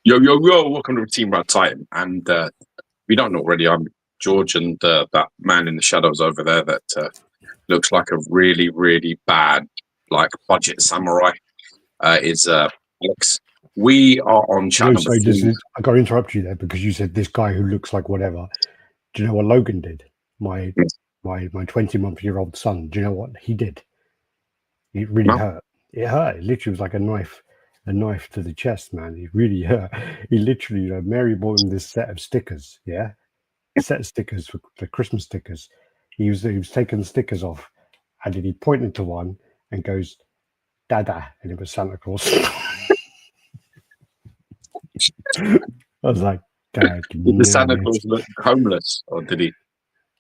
Yo, yo, yo, welcome to Team RaddTitan. And if you don't know already, I'm George, and that man in the shadows over there that looks like a really, really bad, like, budget samurai is Alex. We are on chat number 3. I got to interrupt you there because you said this guy who looks like whatever. Do you know what Logan did? My 20-month-old son. Do you know what he did? It really hurt. It hurt. It literally was like a knife to the chest, man. It really hurt. He literally, Mary bought him this set of stickers, a set of stickers for the Christmas stickers. He was taking the stickers off, and then he pointed to one and goes, "Dada," and it was Santa Claus. I was like, "Dad, did the Santa Claus look homeless, or did he?" It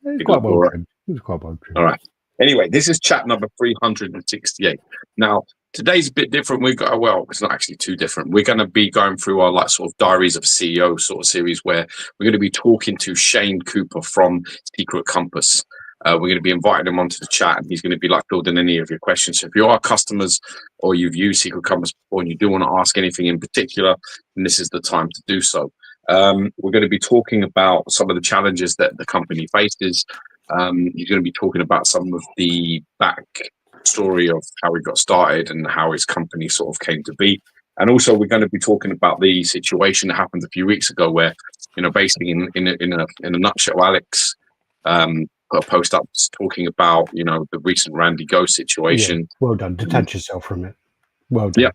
was quite well trimmed. It was quite well trimmed. All right. Anyway, this is chat number 368. Now, today's a bit different. It's not actually too different. We're going to be going through our sort of Diaries of CEO sort of series where we're going to be talking to Shane Cooper from Secret Compass. We're going to be inviting him onto the chat, and he's going to be fielding any of your questions. So if you are customers or you've used Secret Compass before and you do want to ask anything in particular, then this is the time to do so. We're going to be talking about some of the challenges that the company faces. He's going to be talking about some of the back story of how he got started and how his company sort of came to be. And also we're going to be talking about the situation that happened a few weeks ago where, basically in a nutshell, Alex put a post up talking about, the recent Randy Go situation. Yeah, well done. Detach yourself from it. Well done. Yeah,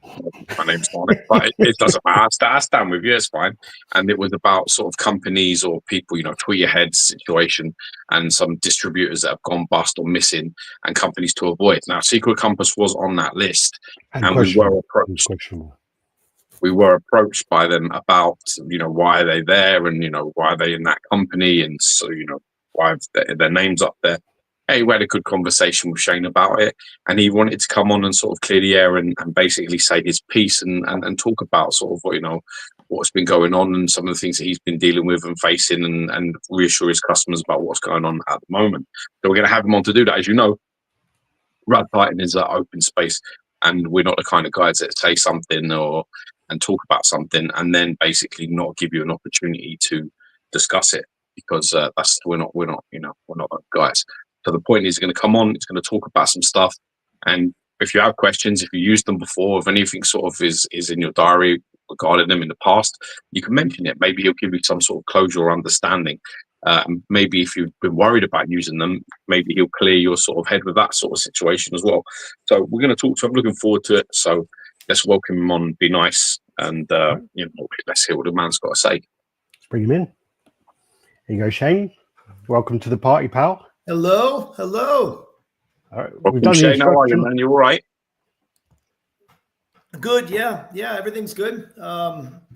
my name's on it, but it doesn't matter. I stand with you, it's fine. And it was about sort of companies or people, tweet your heads situation, and some distributors that have gone bust or missing, and companies to avoid. Now, Secret Compass was on that list, and we were approached. We were approached by them about, why are they there, and why are they in that company, and so why have their names up there. Hey, we had a good conversation with Shane about it, and he wanted to come on and sort of clear the air and basically say his piece and talk about sort of what, what's been going on and some of the things that he's been dealing with and facing, and reassure his customers about what's going on at the moment. So we're going to have him on to do that. As you know, RaddTitan is an open space, and we're not the kind of guys that say something and talk about something and then basically not give you an opportunity to discuss it, because we're not those guys. So the point is, he's going to come on, he's going to talk about some stuff. And if you have questions, if you used them before, if anything sort of is in your diary regarding them in the past, you can mention it. Maybe he'll give you some sort of closure or understanding. Maybe if you've been worried about using them, maybe he'll clear your sort of head with that sort of situation as well. So we're going to talk to him. I'm looking forward to it. So let's welcome him on, be nice, and let's hear what the man's got to say. Let's bring him in. Here you go, Shane. Welcome to the party, pal. Hello. All right, welcome, Shane. How are you, man? You all right? Good. Yeah. Everything's good.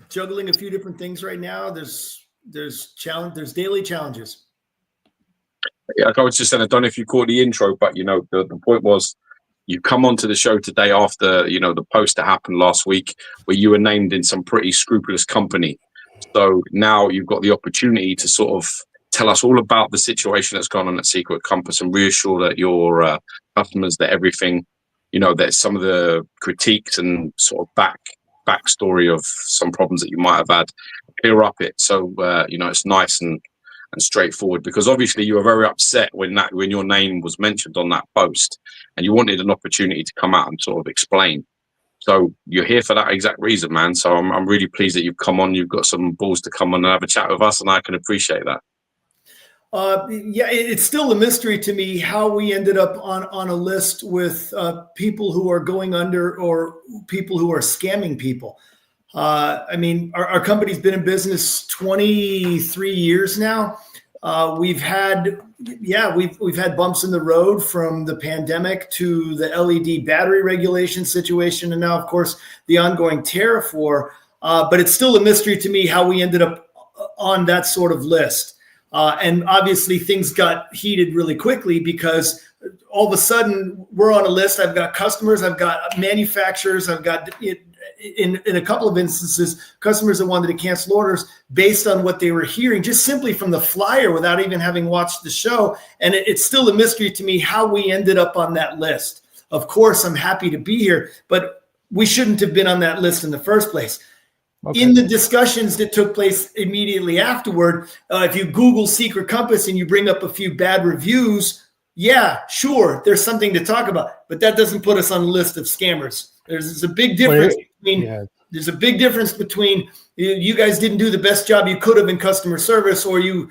Juggling a few different things right now. There's daily challenges. Yeah, I was just saying, I don't know if you caught the intro, but the point was, you come onto the show today after the post that happened last week where you were named in some pretty scrupulous company. So now you've got the opportunity to sort of tell us all about the situation that's gone on at Secret Compass and reassure that your customers that everything, that some of the critiques and sort of backstory of some problems that you might have had, clear up it. So, it's nice and straightforward, because obviously you were very upset when your name was mentioned on that post, and you wanted an opportunity to come out and sort of explain. So you're here for that exact reason, man. So I'm really pleased that you've come on. You've got some balls to come on and have a chat with us, and I can appreciate that. It's still a mystery to me how we ended up on a list with people who are going under or people who are scamming people. I mean, our company's been in business 23 years now. We've had bumps in the road, from the pandemic to the LED battery regulation situation, and now, of course, the ongoing tariff war. But it's still a mystery to me how we ended up on that sort of list. And obviously things got heated really quickly, because all of a sudden we're on a list. I've got customers, I've got manufacturers, I've got, in a couple of instances, customers that wanted to cancel orders based on what they were hearing, just simply from the flyer without even having watched the show. And it's still a mystery to me how we ended up on that list. Of course, I'm happy to be here, but we shouldn't have been on that list in the first place. Okay. In the discussions that took place immediately afterward, if you Google Secret Compass and you bring up a few bad reviews, yeah, sure, there's something to talk about, but that doesn't put us on the list of scammers. There's a big difference between. There's a big difference between you guys didn't do the best job you could have in customer service, or you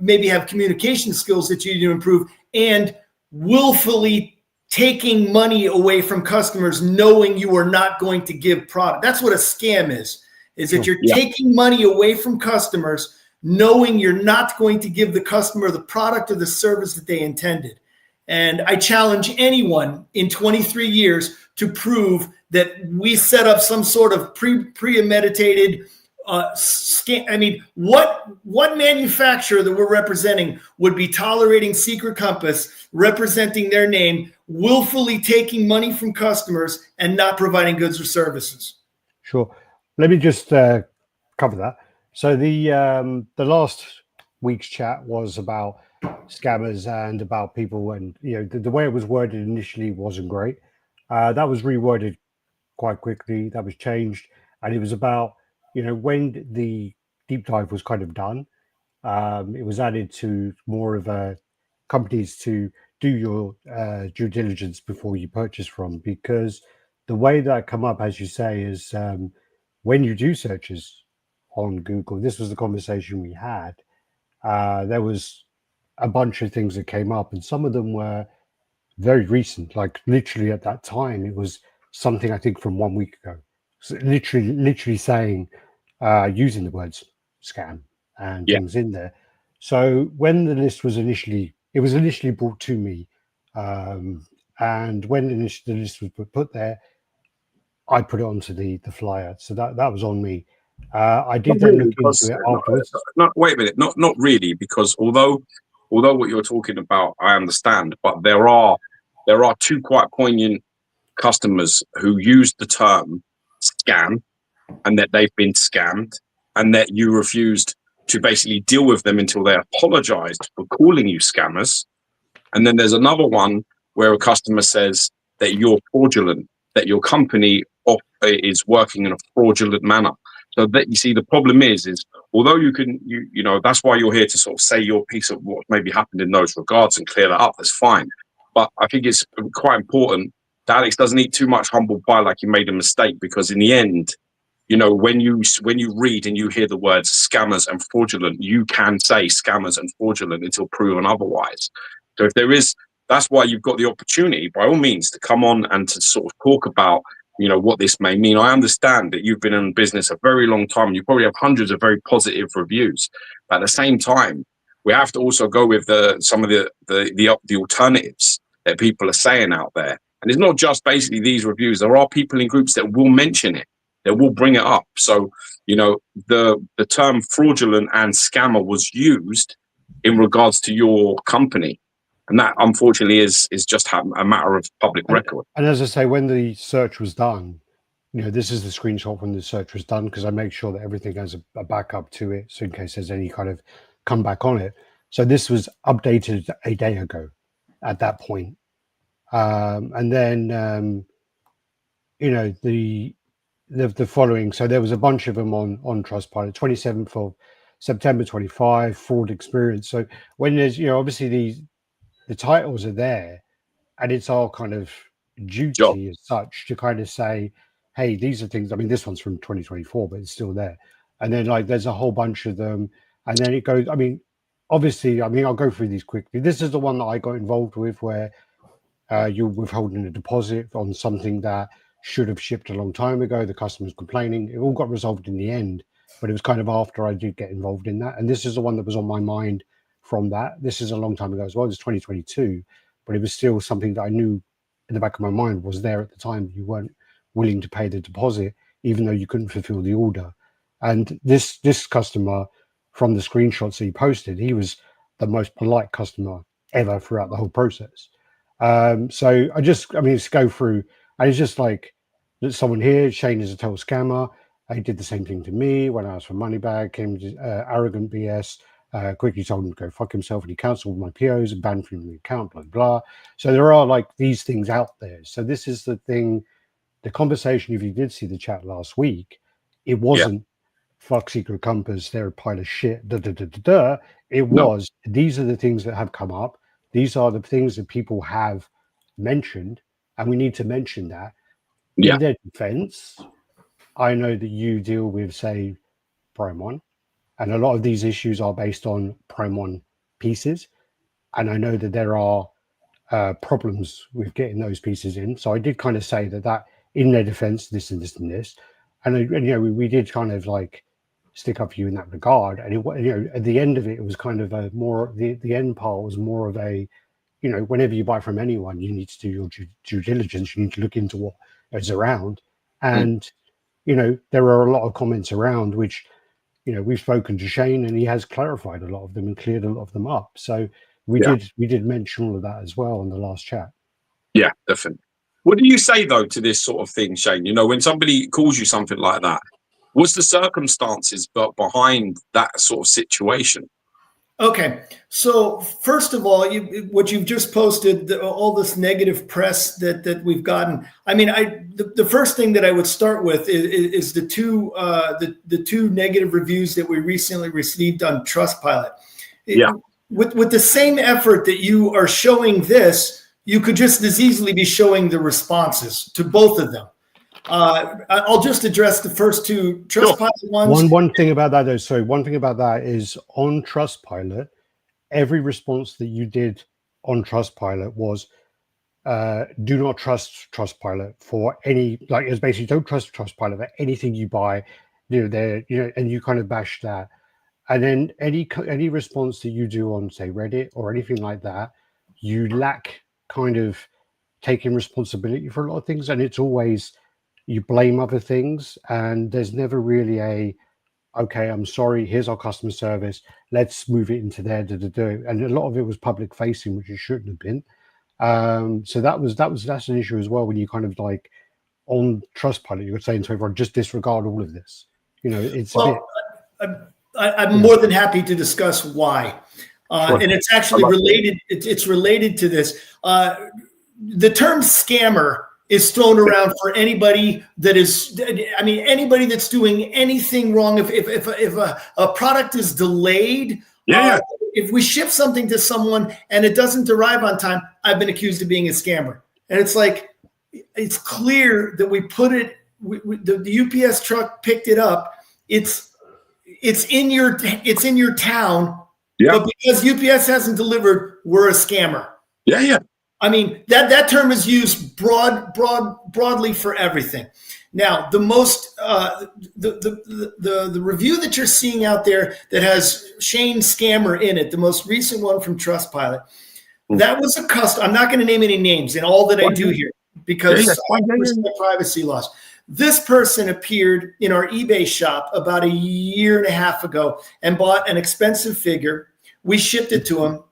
maybe have communication skills that you need to improve, and willfully taking money away from customers knowing you are not going to give product. That's what a scam is that you're taking money away from customers knowing you're not going to give the customer the product or the service that they intended. And I challenge anyone in 23 years to prove that we set up some sort of premeditated scam. I mean, what manufacturer that we're representing would be tolerating Secret Compass, representing their name, willfully taking money from customers and not providing goods or services? Sure. Let me just cover that. So the last week's chat was about scammers and about people, and the way it was worded initially wasn't great. That was reworded quite quickly. That was changed, and it was about when the deep dive was kind of done. It was added to more of a companies to do your due diligence before you purchase from, because the way that come up, as you say, is when you do searches on Google. This was the conversation we had. There was a bunch of things that came up, and some of them were very recent, like literally at that time it was something I think from 1 week ago. So literally saying using the words scam and things in there. So when the list was initially brought to me, and when the list was put there, I put it onto the flyer. So that was on me. I did then look into it afterwards. Wait a minute, not really, because although what you're talking about, I understand, but there are two quite poignant customers who use the term scam, and that they've been scammed, and that you refused to basically deal with them until they apologized for calling you scammers. And then there's another one where a customer says that you're fraudulent, that your company is working in a fraudulent manner. So that, you see, the problem is although you can, that's why you're here to sort of say your piece of what maybe happened in those regards and clear that up. That's fine. But I think it's quite important that Alex doesn't eat too much humble pie like he made a mistake, because in the end, when you read and you hear the words scammers and fraudulent, you can say scammers and fraudulent until proven otherwise. So if there is, that's why you've got the opportunity, by all means, to come on and to sort of talk about what this may mean. I understand that you've been in business a very long time. You probably have hundreds of very positive reviews. But at the same time, we have to also go with some of the alternatives that people are saying out there. And it's not just basically these reviews. There are people in groups that will mention it, that will bring it up. So, the term fraudulent and scammer was used in regards to your company. And that, unfortunately, is just a matter of public record. And as I say, when the search was done, this is the screenshot when the search was done, because I make sure that everything has a backup to it, so in case there's any kind of comeback on it. So this was updated a day ago at that point. And then, the following. So there was a bunch of them on Trustpilot, 27th of September 25, fraud experience. So when there's, obviously the titles are there, and it's our kind of duty as such to kind of say, hey, these are things. I mean, this one's from 2024, but it's still there. And then there's a whole bunch of them, and then it goes. I mean, obviously, I'll go through these quickly. This is the one that I got involved with, where you're withholding a deposit on something that should have shipped a long time ago. The customer's complaining. It all got resolved in the end, but it was kind of after I did get involved in that. And this is the one that was on my mind from that. This is a long time ago as well. It was 2022, but it was still something that I knew in the back of my mind was there at the time. You weren't willing to pay the deposit, even though you couldn't fulfill the order. And this customer, from the screenshots that he posted, he was the most polite customer ever throughout the whole process. So just go through, and it's just like, there's someone here, Shane is a total scammer. He did the same thing to me when I asked for money back, came to arrogant BS, quickly told him to go fuck himself, and he cancelled my POs and banned from the account, blah, blah. So there are like these things out there. So this is the thing, the conversation, if you did see the chat last week, It wasn't fuck Secret Compass, they're a pile of shit. It was, these are the things that have come up. These are the things that people have mentioned, and we need to mention that. In their defense, I know that you deal with, say, Prime 1, and a lot of these issues are based on Prime 1 pieces. And I know that there are problems with getting those pieces in. So I did kind of say that in their defense, this and this and this. And we did kind of like stick up for you in that regard. And at the end of it, it was kind of a more, the end part was more of a, whenever you buy from anyone, you need to do your due diligence. You need to look into what is around. And, there are a lot of comments around which, we've spoken to Shane and he has clarified a lot of them and cleared a lot of them up. So we did mention all of that as well in the last chat. Yeah, definitely. What do you say though to this sort of thing, Shane? When somebody calls you something like that, what's the circumstances behind that sort of situation? Okay, so first of all, what you've just posted, all this negative press that we've gotten. I mean, the first thing that I would start with is the two negative reviews that we recently received on Trustpilot. With the same effort that you are showing this, you could just as easily be showing the responses to both of them. I'll just address the first two Trustpilot ones. One thing about that, though, sorry, one thing about that is on Trustpilot, every response that you did on Trustpilot was do not trust Trustpilot for any, like, it's basically don't trust Trustpilot for anything you buy, and you kind of bash that. And then any response that you do on, say, Reddit or anything like that, you lack kind of taking responsibility for a lot of things, and it's always you blame other things, and there's never really okay, I'm sorry, here's our customer service, let's move it into there. And a lot of it was public facing, which it shouldn't have been. So that's an issue as well, when you kind of like on Trustpilot, you're saying to everyone, just disregard all of this. It's a bit. I'm more than happy to discuss why. And it's actually related. It's related to this. The term scammer is thrown around for anybody anybody that's doing anything wrong. If a product is delayed, if we ship something to someone and it doesn't arrive on time, I've been accused of being a scammer. And it's like, it's clear that we put it, the UPS truck picked it up. It's in your town, but because UPS hasn't delivered, we're a scammer. Yeah. I mean, that term is used broadly for everything. Now, the most the review that you're seeing out there that has Shane Scammer in it, the most recent one from Trustpilot, that was a custom. I'm not going to name any names in all that I do here because I respect privacy laws. This person appeared in our eBay shop about a year and a half ago and bought an expensive figure. We shipped it to him.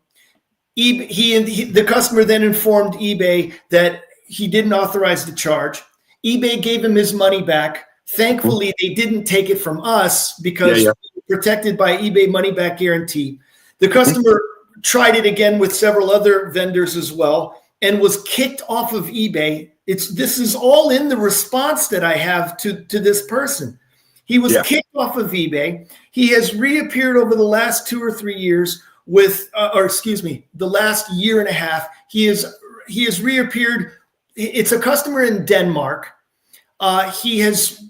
The customer then informed eBay that he didn't authorize the charge. eBay gave him his money back. Thankfully, they didn't take it from us because protected by eBay money back guarantee. The customer tried it again with several other vendors as well and was kicked off of eBay. This is all in the response that I have to this person. He was kicked off of eBay. He has reappeared over the last 2 or 3 years the last year and a half. He has reappeared. It's a customer in Denmark. He has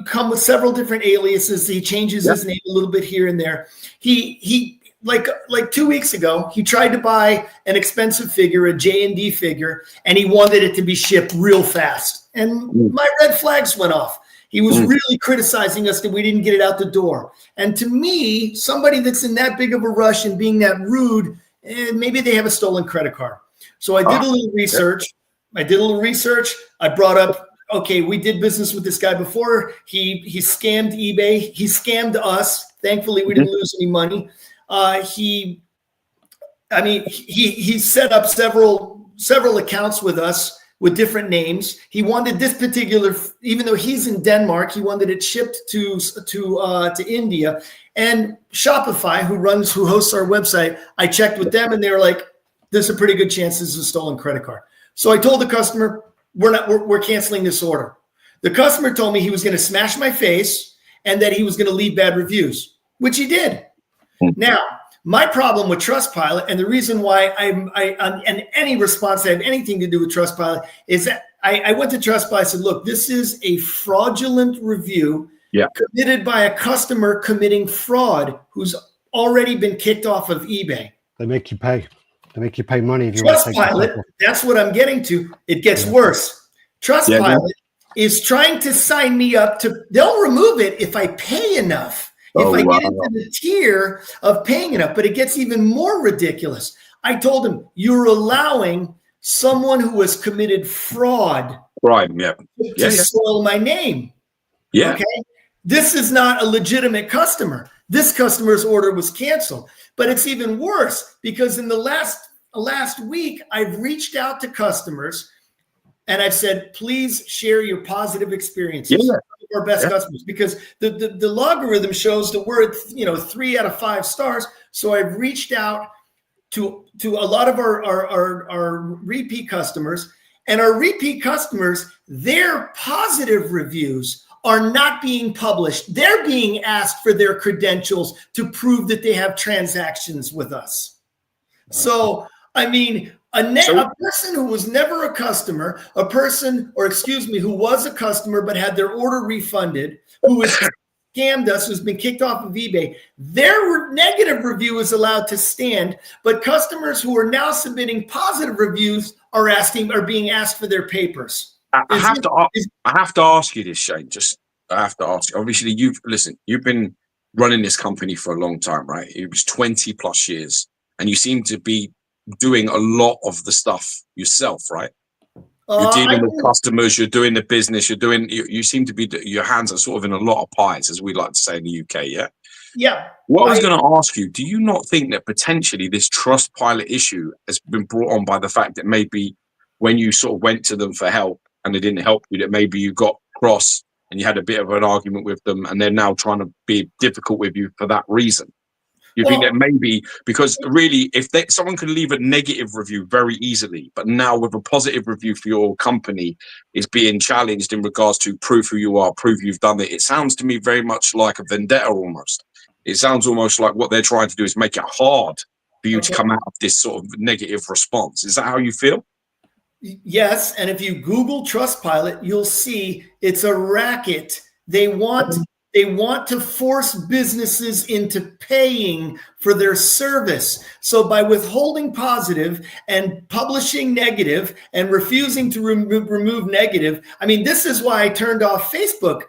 come with several different aliases. He changes his name a little bit here and there. He like 2 weeks ago, he tried to buy an expensive figure, a J&D figure, and he wanted it to be shipped real fast. And my red flags went off. He was really criticizing us that we didn't get it out the door. And to me, somebody that's in that big of a rush and being that rude, maybe they have a stolen credit card. So I did a little research. I brought up, okay, we did business with this guy before. He scammed eBay. He scammed us. Thankfully, we didn't lose any money. He set up several accounts with us with different names. He wanted this particular, even though he's in Denmark, he wanted it shipped to India. And Shopify, who hosts our website, I checked with them and they were like, there's a pretty good chance this is a stolen credit card. So I told the customer, we're canceling this order. The customer told me he was going to smash my face and that he was going to leave bad reviews, which he did. Now, my problem with Trustpilot, and the reason why and any response that have anything to do with Trustpilot, is that I went to Trustpilot. I said, look, this is a fraudulent review committed by a customer committing fraud who's already been kicked off of eBay. They make you pay. They make you pay money if you Trustpilot, that's what I'm getting to. It gets worse. Trustpilot is trying to sign me up to, they'll remove it if I pay enough. If I get into the tier of paying enough, but it gets even more ridiculous. I told him, you're allowing someone who has committed fraud to soil my name. Yeah. Okay. This is not a legitimate customer. This customer's order was canceled. But it's even worse because in the last week, I've reached out to customers and I've said, please share your positive experiences. Our best customers, because the logarithm shows that we're at 3 out of 5 stars. So I've reached out to a lot of our repeat customers, and our repeat customers, their positive reviews are not being published. They're being asked for their credentials to prove that they have transactions with us. So I mean, a person who was never a customer, who was a customer but had their order refunded, who has scammed us, who's been kicked off of eBay, their negative review is allowed to stand, but customers who are now submitting positive reviews are being asked for their papers. I have to ask you this, Shane. I have to ask you. Obviously, you've been running this company for a long time, right? It was 20 plus years, and you seem to be doing a lot of the stuff yourself, right? You're dealing with customers, you're doing the business, you seem to be, your hands are sort of in a lot of pies, as we like to say in the UK, yeah? Yeah. What I was going to ask you, do you not think that potentially this Trustpilot issue has been brought on by the fact that maybe when you sort of went to them for help and they didn't help you, that maybe you got cross and you had a bit of an argument with them and they're now trying to be difficult with you for that reason? You think that maybe, because really, if someone can leave a negative review very easily, but now with a positive review for your company is being challenged in regards to prove who you are, prove you've done it, it sounds to me very much like a vendetta almost. It sounds almost like what they're trying to do is make it hard for you to come out of this sort of negative response. Is that how you feel? Yes, and if you Google Trustpilot, you'll see it's a racket. They want to force businesses into paying for their service. So by withholding positive and publishing negative and refusing to remove negative, I mean, this is why I turned off Facebook.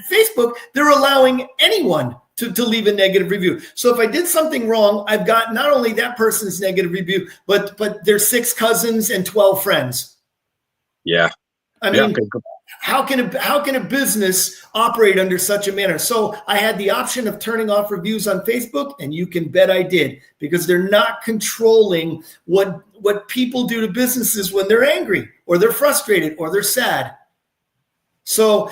Facebook, they're allowing anyone to leave a negative review. So if I did something wrong, I've got not only that person's negative review, but their 6 cousins and 12 friends. Yeah. I mean, how can a business operate under such a manner? So I had the option of turning off reviews on Facebook, and you can bet I did, because they're not controlling what people do to businesses when they're angry or they're frustrated or they're sad. So,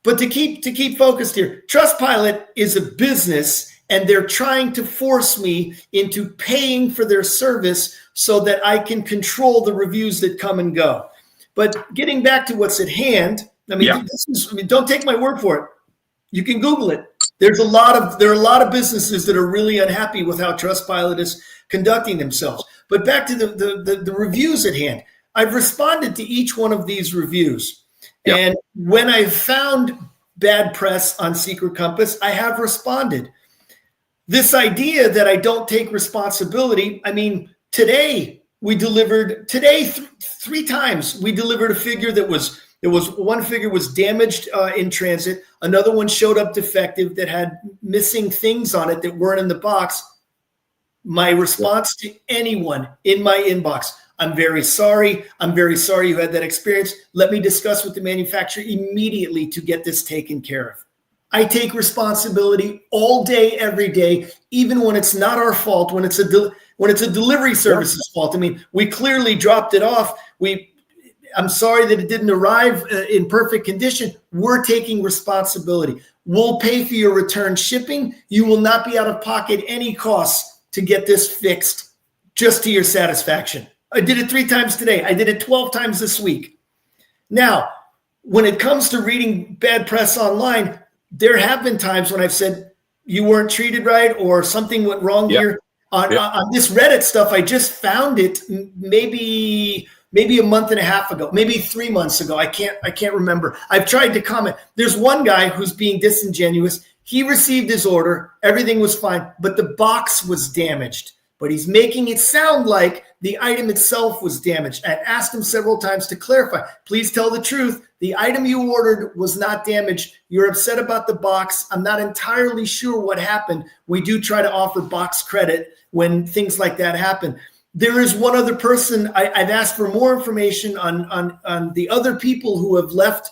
but to keep focused here, Trustpilot is a business, and they're trying to force me into paying for their service so that I can control the reviews that come and go. But getting back to what's at hand, I mean, don't take my word for it. You can Google it. There are a lot of businesses that are really unhappy with how Trustpilot is conducting themselves. But back to the reviews at hand, I've responded to each one of these reviews. Yeah. And when I found bad press on Secret Compass, I have responded. This idea that I don't take responsibility, I mean, today 3 times we delivered a figure that was one figure was damaged in transit. Another one showed up defective that had missing things on it that weren't in the box. My response to anyone in my inbox: I'm very sorry. I'm very sorry you had that experience. Let me discuss with the manufacturer immediately to get this taken care of. I take responsibility all day, every day, even when it's not our fault, when it's a delivery service's fault. I mean, we clearly dropped it off. I'm sorry that it didn't arrive in perfect condition. We're taking responsibility. We'll pay for your return shipping. You will not be out of pocket any costs to get this fixed, just to your satisfaction. I did it 3 times today. I did it 12 times this week. Now, when it comes to reading bad press online, there have been times when I've said you weren't treated right or something went wrong here. On this Reddit stuff, I just found it maybe a month and a half ago, maybe 3 months ago. I can't remember. I've tried to comment. There's one guy who's being disingenuous. He received his order. Everything was fine, but the box was damaged. But he's making it sound like the item itself was damaged. I asked him several times to clarify. Please tell the truth. The item you ordered was not damaged. You're upset about the box. I'm not entirely sure what happened. We do try to offer box credit when things like that happen. There is one other person. I've asked for more information on the other people who have left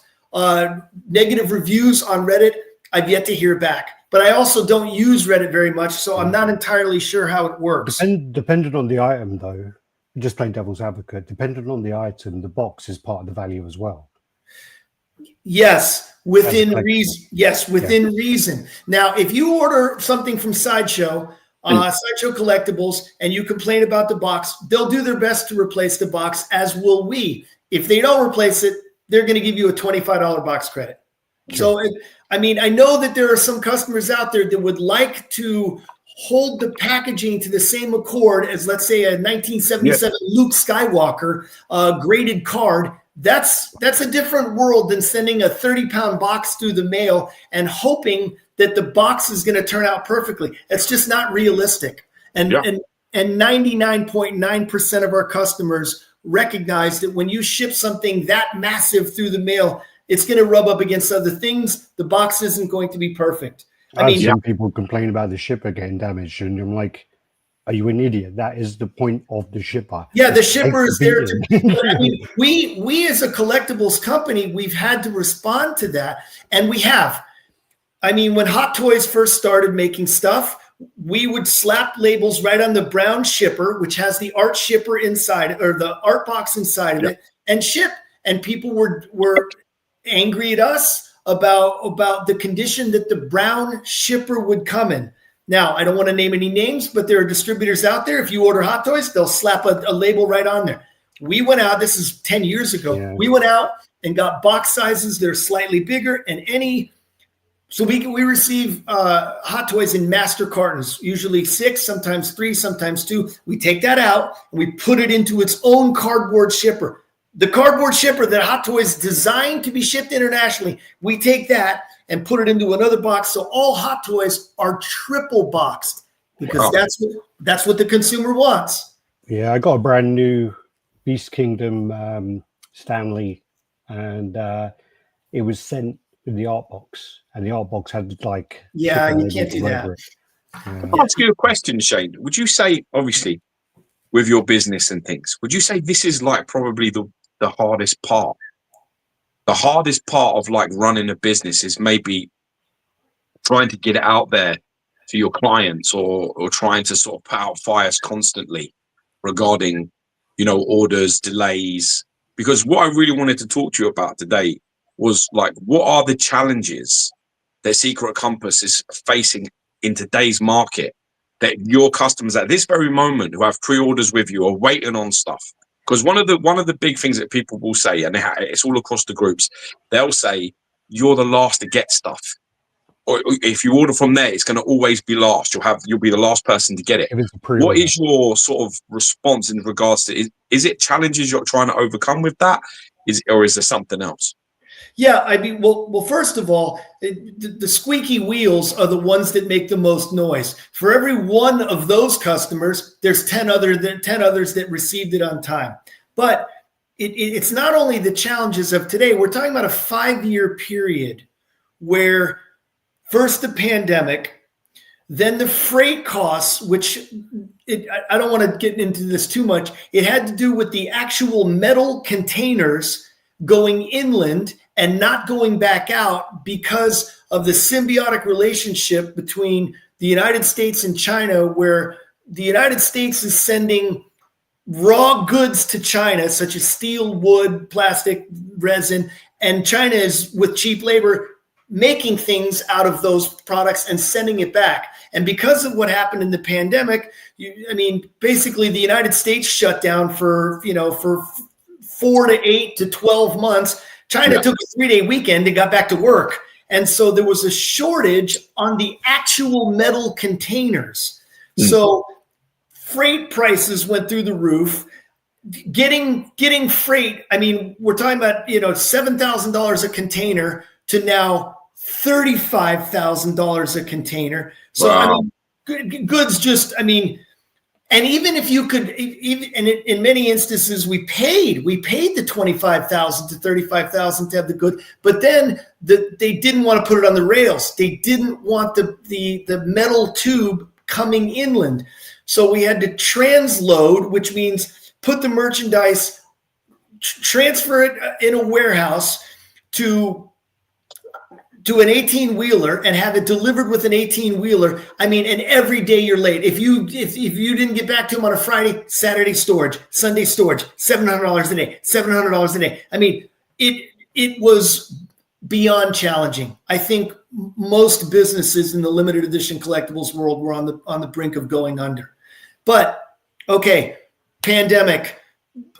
negative reviews on Reddit. I've yet to hear back. But I also don't use Reddit very much, so I'm not entirely sure how it works. Depending on the item, though, just playing devil's advocate, depending on the item, the box is part of the value as well. Yes, within reason. Yes, within reason. Now, if you order something from Sideshow, Sideshow Collectibles, and you complain about the box, they'll do their best to replace the box, as will we. If they don't replace it, they're going to give you a $25 box credit. Sure. So, I mean, I know that there are some customers out there that would like to hold the packaging to the same accord as, let's say, a 1977 Luke Skywalker graded card. That's a different world than sending a 30-pound box through the mail and hoping that the box is going to turn out perfectly. It's just not realistic. And 99.9% of our customers recognize that when you ship something that massive through the mail, it's going to rub up against other things. The box isn't going to be perfect. I've seen people complain about the shipper getting damaged, and I'm like, are you an idiot? That is the point of the shipper. Yeah, the shipper is there to. I mean, we as a collectibles company, we've had to respond to that, and we have. I mean, when Hot Toys first started making stuff, we would slap labels right on the brown shipper, which has the art shipper inside, or the art box inside of it, and ship. And people were angry at us about the condition that the brown shipper would come in. Now, I don't want to name any names, but there are distributors out there. If you order Hot Toys, they'll slap a label right on there. We went out, this is 10 years ago. Yeah. We went out and got box sizes that are slightly bigger so we receive Hot Toys in master cartons, usually 6, sometimes 3, sometimes 2. We take that out and we put it into its own cardboard shipper. The cardboard shipper that Hot Toys designed to be shipped internationally, we take that and put it into another box. So all Hot Toys are triple boxed because that's what the consumer wants. Yeah, I got a brand new Beast Kingdom Stanley, and it was sent in the art box, and the art box had you can't do that. I'll ask you a question, Shane. Would you say, obviously, with your business and things, would you say this is like probably the hardest part? The hardest part of like running a business is maybe trying to get it out there to your clients, or trying to sort of put out fires constantly regarding, orders, delays. Because what I really wanted to talk to you about today was like, what are the challenges that Secret Compass is facing in today's market, that your customers at this very moment who have pre-orders with you are waiting on stuff? Because one of the big things that people will say, and it's all across the groups, they'll say you're the last to get stuff, or if you order from there, it's going to always be last. You'll be the last person to get it. What is your sort of response in regards to? Is it challenges you're trying to overcome with that? Or is there something else? Yeah, I mean, well, first of all, the squeaky wheels are the ones that make the most noise. For every one of those customers, there's 10 others that received it on time. But it's not only the challenges of today. We're talking about a 5-year period where first the pandemic, then the freight costs, which I don't want to get into this too much. It had to do with the actual metal containers going inland and not going back out because of the symbiotic relationship between the United States and China, where the United States is sending raw goods to China, such as steel, wood, plastic, resin, and China is, with cheap labor, making things out of those products and sending it back. And because of what happened in the pandemic, basically the United States shut down for 4 to 8 to 12 months. China took a 3-day weekend and got back to work. And so there was a shortage on the actual metal containers. So freight prices went through the roof. Getting freight, I mean, we're talking about, $7,000 a container to now $35,000 a container. So, wow. I mean, goods just, I mean, and even if you could, and in many instances, we paid the $25,000 to $35,000 to have the good, but then they didn't want to put it on the rails. They didn't want the metal tube coming inland. So we had to transload, which means put the merchandise, transfer it in a warehouse to an 18-wheeler and have it delivered with an 18-wheeler. I mean, and every day you're late. If you didn't get back to them on a Friday, Saturday storage, Sunday storage, $700 a day, $700 a day. I mean, it was beyond challenging. I think most businesses in the limited edition collectibles world were on the brink of going under. But okay, pandemic,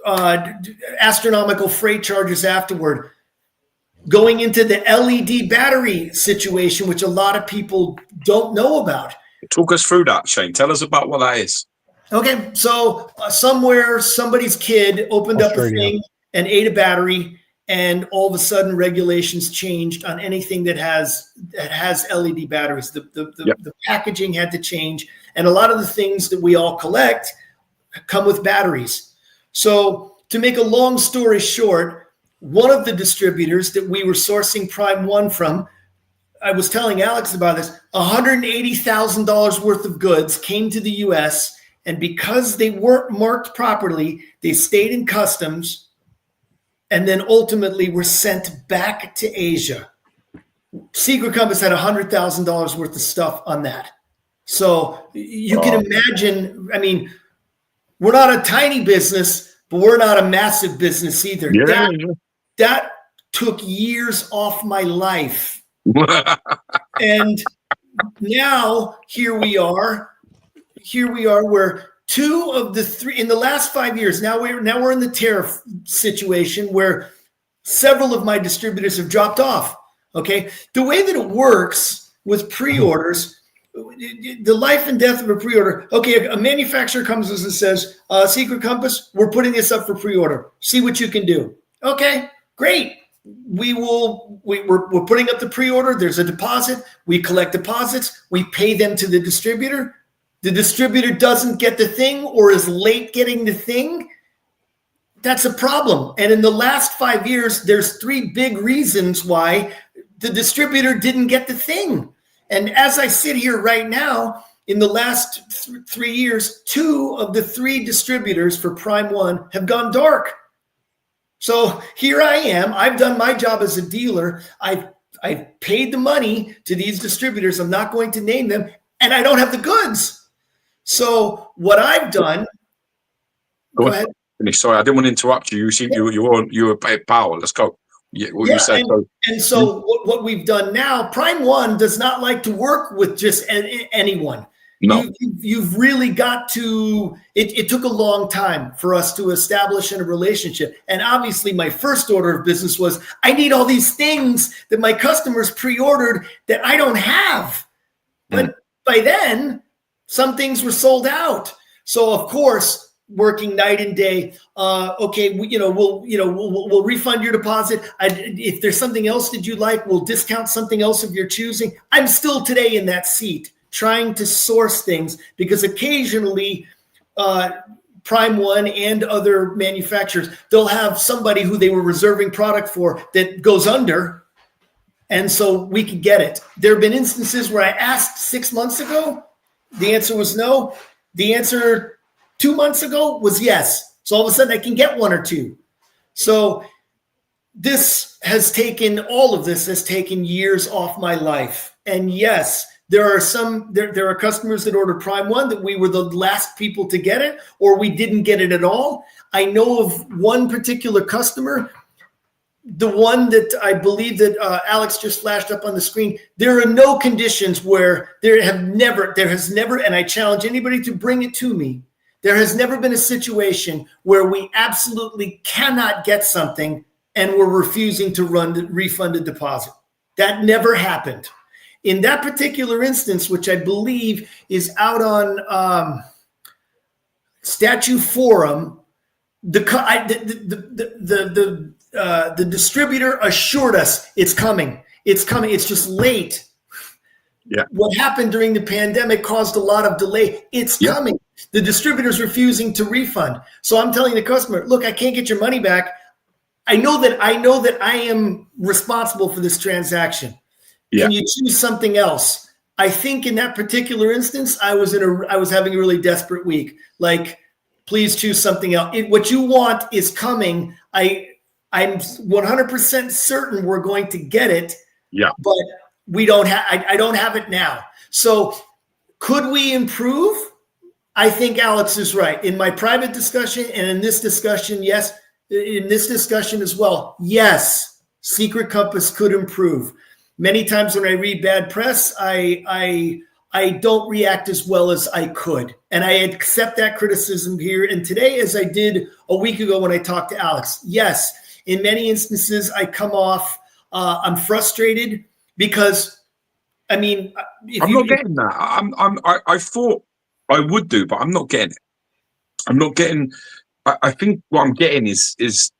astronomical freight charges afterward. Going into the LED battery situation, which a lot of people don't know about. Talk us through that, Shane. Tell us about what that is. Okay, so somewhere somebody's kid opened up a thing and ate a battery, and all of a sudden regulations changed on anything that has LED batteries. The packaging had to change, and a lot of the things that we all collect come with batteries. So to make a long story short, one of the distributors that we were sourcing Prime 1 from, I was telling Alex about this, $180,000 worth of goods came to the US, and because they weren't marked properly, they stayed in customs and then ultimately were sent back to Asia. Secret Compass had $100,000 worth of stuff on that. So you can imagine, I mean, we're not a tiny business, but we're not a massive business either. That took years off my life. And now here we are where 2 of the 3 in the last 5 years, now we're in the tariff situation where several of my distributors have dropped off. Okay. The way that it works with pre-orders, the life and death of a pre-order. Okay. A manufacturer comes and says, Secret Compass, we're putting this up for pre-order. See what you can do. Okay. Great. We're putting up the pre-order. There's a deposit. We collect deposits. We pay them to the distributor. The distributor doesn't get the thing or is late getting the thing. That's a problem. And in the last 5 years, there's 3 big reasons why the distributor didn't get the thing. And as I sit here right now, in the last 3 years, 2 of the 3 distributors for Prime 1 have gone dark. So here I am. I've done my job as a dealer. I've paid the money to these distributors. I'm not going to name them, and I don't have the goods. So what I've done. Go ahead. Sorry, I didn't want to interrupt you. You were power. Let's go. You said. And so what we've done now, Prime 1 does not like to work with just anyone. No. You've really got to, it took a long time for us to establish a relationship. And obviously my first order of business was, I need all these things that my customers pre-ordered that I don't have. But by then, some things were sold out. So of course, working night and day, we'll refund your deposit. If there's something else that you like, we'll discount something else of your choosing. I'm still today in that seat, trying to source things, because occasionally Prime 1 and other manufacturers, they'll have somebody who they were reserving product for that goes under, and so we can get it. There have been instances where I asked 6 months ago, the answer was no. The answer 2 months ago was yes. So all of a sudden I can get 1 or 2. So all of this has taken years off my life. And yes, there are customers that ordered Prime 1 that we were the last people to get it, or we didn't get it at all. I know of one particular customer, the one that I believe that Alex just flashed up on the screen. There are no conditions where there has never, and I challenge anybody to bring it to me, there has never been a situation where we absolutely cannot get something and were refusing to refund a deposit. That never happened. In that particular instance, which I believe is out on Statue Forum, the distributor assured us it's coming. It's coming. It's just late. Yeah. What happened during the pandemic caused a lot of delay. It's coming. The distributor's refusing to refund. So I'm telling the customer, look, I can't get your money back. I know that I am responsible for this transaction. Yeah. Can you choose something else? I think in that particular instance, I was having a really desperate week. Like, please choose something else. What you want is coming. I'm 100% certain we're going to get it. Yeah. But we don't have. I don't have it now. So, could we improve? I think Alex is right. In my private discussion and in this discussion, yes. In this discussion as well, yes. Secret Compass could improve. Many times when I read bad press, I don't react as well as I could. And I accept that criticism here. And today, as I did a week ago when I talked to Alex, yes, in many instances, I come off, I'm frustrated because, I mean, I'm not getting that. I thought I would do, but I'm not getting it. I'm not getting, I think what I'm getting is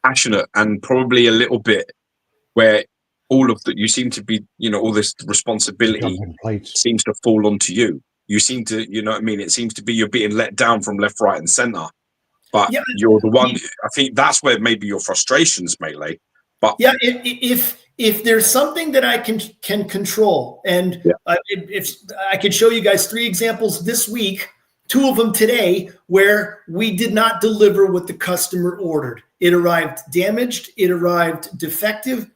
passionate and probably a little bit where all of that, you seem to be, all this responsibility seems to fall onto you. You seem to, you know what I mean? It seems to be you're being let down from left, right, and center. But you're the one. I think that's where maybe your frustrations may lay. But if there's something that I can control, and if I could show you guys 3 examples this week, 2 of them today, where we did not deliver what the customer ordered. It arrived damaged. It arrived defective.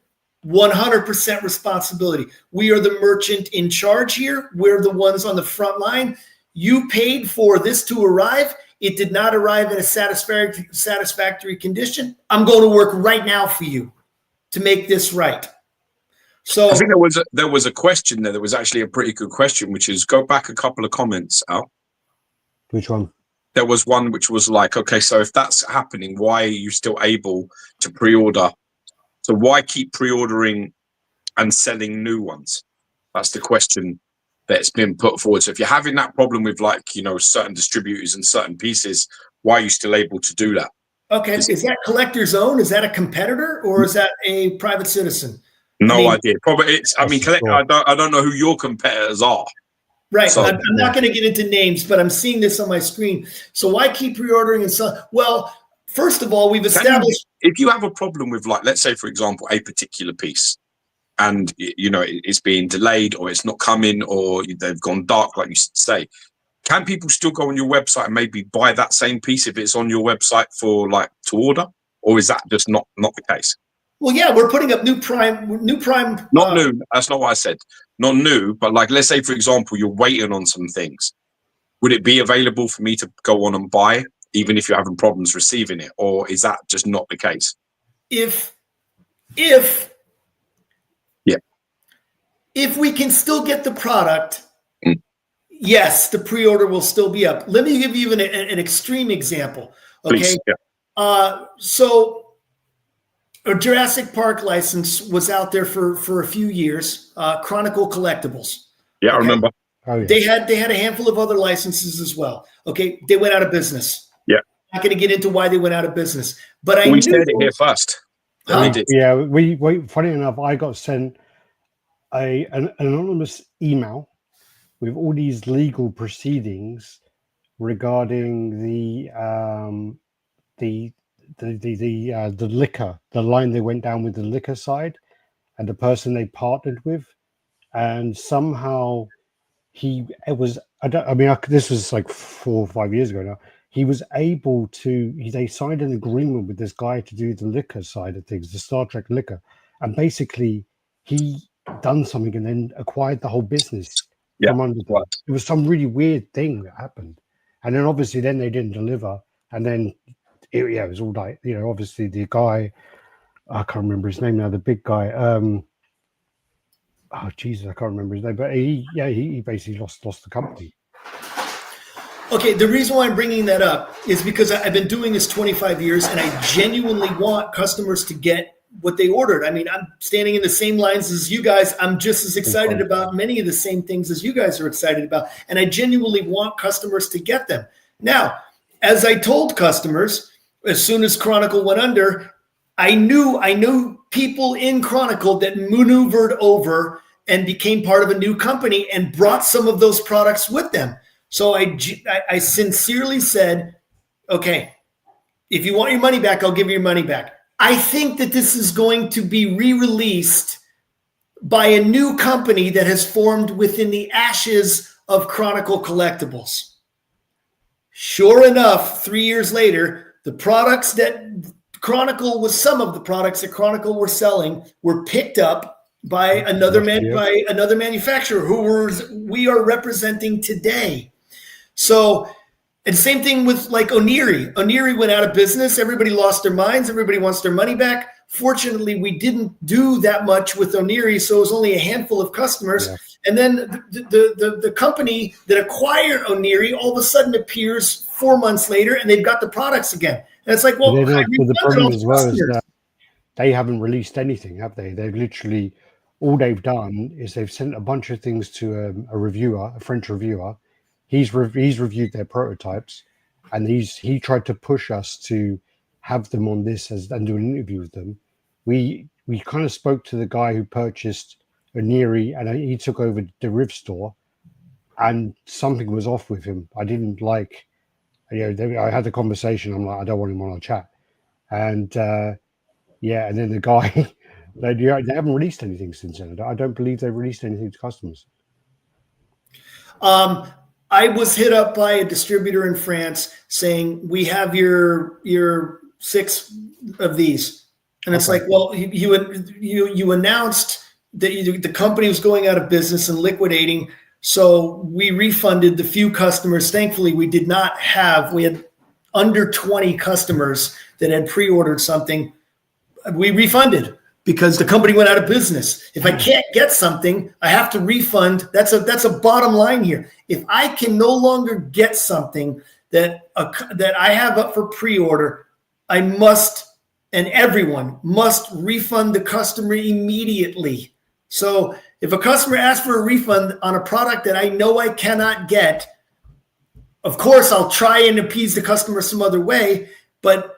100% responsibility. We are the merchant in charge here. We're the ones on the front line. You paid for this to arrive. It did not arrive in a satisfactory condition. I'm going to work right now for you to make this right. So I think there was a question there. There was actually a pretty good question, which is, go back a couple of comments, Al. Which one? There was one which was like, okay, so if that's happening, why are you still able to pre-order? So why keep pre-ordering and selling new ones? That's the question that's been put forward. So if you're having that problem with, like, certain distributors and certain pieces, why are you still able to do that? Okay, is that Collector's Own? Is that a competitor or is that a private citizen? No idea. Probably it's. I mean, I don't know who your competitors are. Right. So, I'm not going to get into names, but I'm seeing this on my screen. So why keep pre-ordering and selling? Well, first of all, we've established. If you have a problem with, like, let's say, for example, a particular piece, and it's being delayed, or it's not coming, or they've gone dark, like you say, can people still go on your website and maybe buy that same piece if it's on your website for, like, to order, or is that just not the case? Well, yeah, we're putting up new prime. Not new. That's not what I said. Not new, but, like, let's say, for example, you're waiting on some things. Would it be available for me to go on and buy, even if you're having problems receiving it, or is that just not the case? If we can still get the product, yes, the pre-order will still be up. Let me give you an extreme example. Okay. Please, So a Jurassic Park license was out there for a few years, Chronicle Collectibles. Yeah, okay. I remember. Oh, yeah. They had a handful of other licenses as well. Okay. They went out of business. Yeah. I'm not going to get into why they went out of business, but we said it here first. We did. Yeah, we funny enough, I got sent an anonymous email with all these legal proceedings regarding the liquor, the line they went down with the liquor side, and the person they partnered with, and somehow this was like 4 or 5 years ago now. He was able to. They signed an agreement with this guy to do the liquor side of things, the Star Trek liquor, and basically he done something and then acquired the whole business from under them. It was some really weird thing that happened, and then obviously then they didn't deliver, and then it was all like, obviously the guy, I can't remember his name now, the big guy. Oh Jesus, I can't remember his name, but he basically lost the company. Okay, the reason why I'm bringing that up is because I've been doing this 25 years and I genuinely want customers to get what they ordered. I mean, I'm standing in the same lines as you guys. I'm just as excited about many of the same things as you guys are excited about. And I genuinely want customers to get them. Now, as I told customers, as soon as Chronicle went under, I knew people in Chronicle that maneuvered over and became part of a new company and brought some of those products with them. So I sincerely said, okay, if you want your money back, I'll give you your money back. I think that this is going to be re-released by a new company that has formed within the ashes of Chronicle Collectibles. Sure enough, 3 years later, the products that some of the products that Chronicle were selling were picked up by another manufacturer who we are representing today. So, and same thing with like Oniri. Oniri went out of business. Everybody lost their minds. Everybody wants their money back. Fortunately, we didn't do that much with Oniri, so it was only a handful of customers. Yeah. And then the company that acquired Oniri all of a sudden appears 4 months later, and they've got the products again. And it's like, well, the problem as well is that they haven't released anything, have they? They've literally, all they've done is they've sent a bunch of things to a reviewer, a French reviewer. He's reviewed their prototypes, and he tried to push us to have them on this and do an interview with them. We kind of spoke to the guy who purchased Oniri, and he took over the Riv store, and something was off with him. I didn't like, I had the conversation. I'm like, I don't want him on our chat, and and then the guy, they haven't released anything since then. I don't believe they've released anything to customers. I was hit up by a distributor in France saying, we have your 6 of these. And it's like, well, you announced that the company was going out of business and liquidating. So we refunded the few customers. Thankfully, we had under 20 customers that had pre-ordered something. We refunded because the company went out of business. If I can't get something, I have to refund. That's a bottom line here. If I can no longer get something that I have up for pre-order, I must, and everyone must refund the customer immediately. So if a customer asks for a refund on a product that I know I cannot get, of course I'll try and appease the customer some other way, but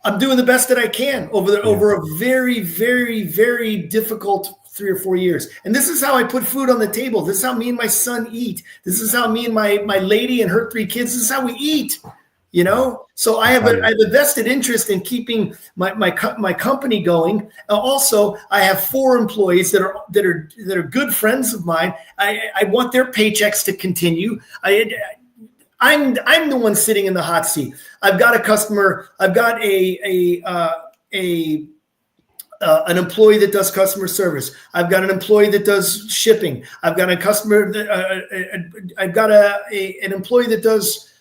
I'm doing the best that I can over a very, very, very difficult 3 or 4 years. And this is how I put food on the table. This is how me and my son eat. This is how me and my lady and her 3 kids, this is how we eat, So I have a vested interest in keeping my company going. Also, I have 4 employees that are good friends of mine. I want their paychecks to continue. I'm the one sitting in the hot seat. I've got a customer. I've got an employee that does customer service. I've got an employee that does shipping. I've got a customer. I've got an employee that does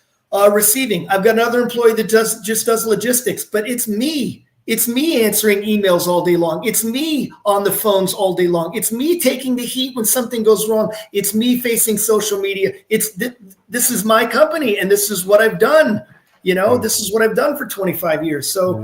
receiving. I've got another employee that just does logistics. But it's me. It's me answering emails all day long. It's me on the phones all day long. It's me taking the heat when something goes wrong. It's me facing social media. This is my company, and this is what I've done. This is what I've done for 25 years. So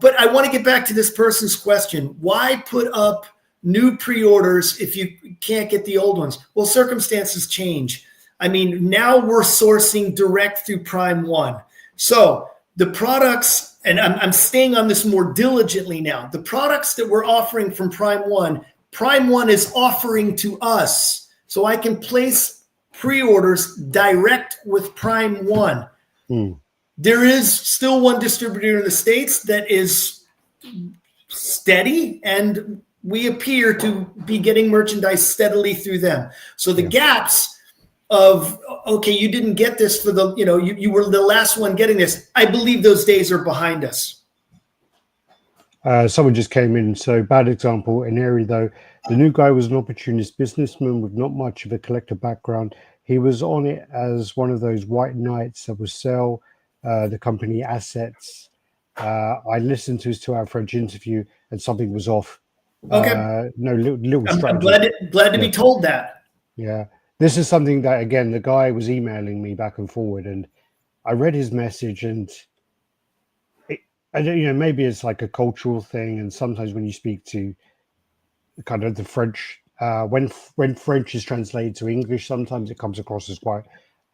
but I want to get back to this person's question. Why put up new pre-orders if you can't get the old ones? Well, circumstances change. I mean, now we're sourcing direct through Prime One. So the products, and I'm staying on this more diligently now, the products that we're offering from Prime One is offering to us. So I can place pre-orders direct with Prime One. There is still one distributor in the States that is steady, and we appear to be getting merchandise steadily through them. So the gaps of, okay, you didn't get this for you were the last one getting this, I believe those days are behind us. Someone just came in. So bad example, Oniri, though. The new guy was an opportunist businessman with not much of a collector background. He was on it as one of those white knights that would sell the company assets. I listened to his 2-hour French interview, and something was off. Okay. No little strategy. I'm glad to be told that. Yeah. this is something that, again, the guy was emailing me back and forward, and I read his message, and I don't, maybe it's like a cultural thing, and sometimes when you speak to kind of the French, when French is translated to English, sometimes it comes across as quite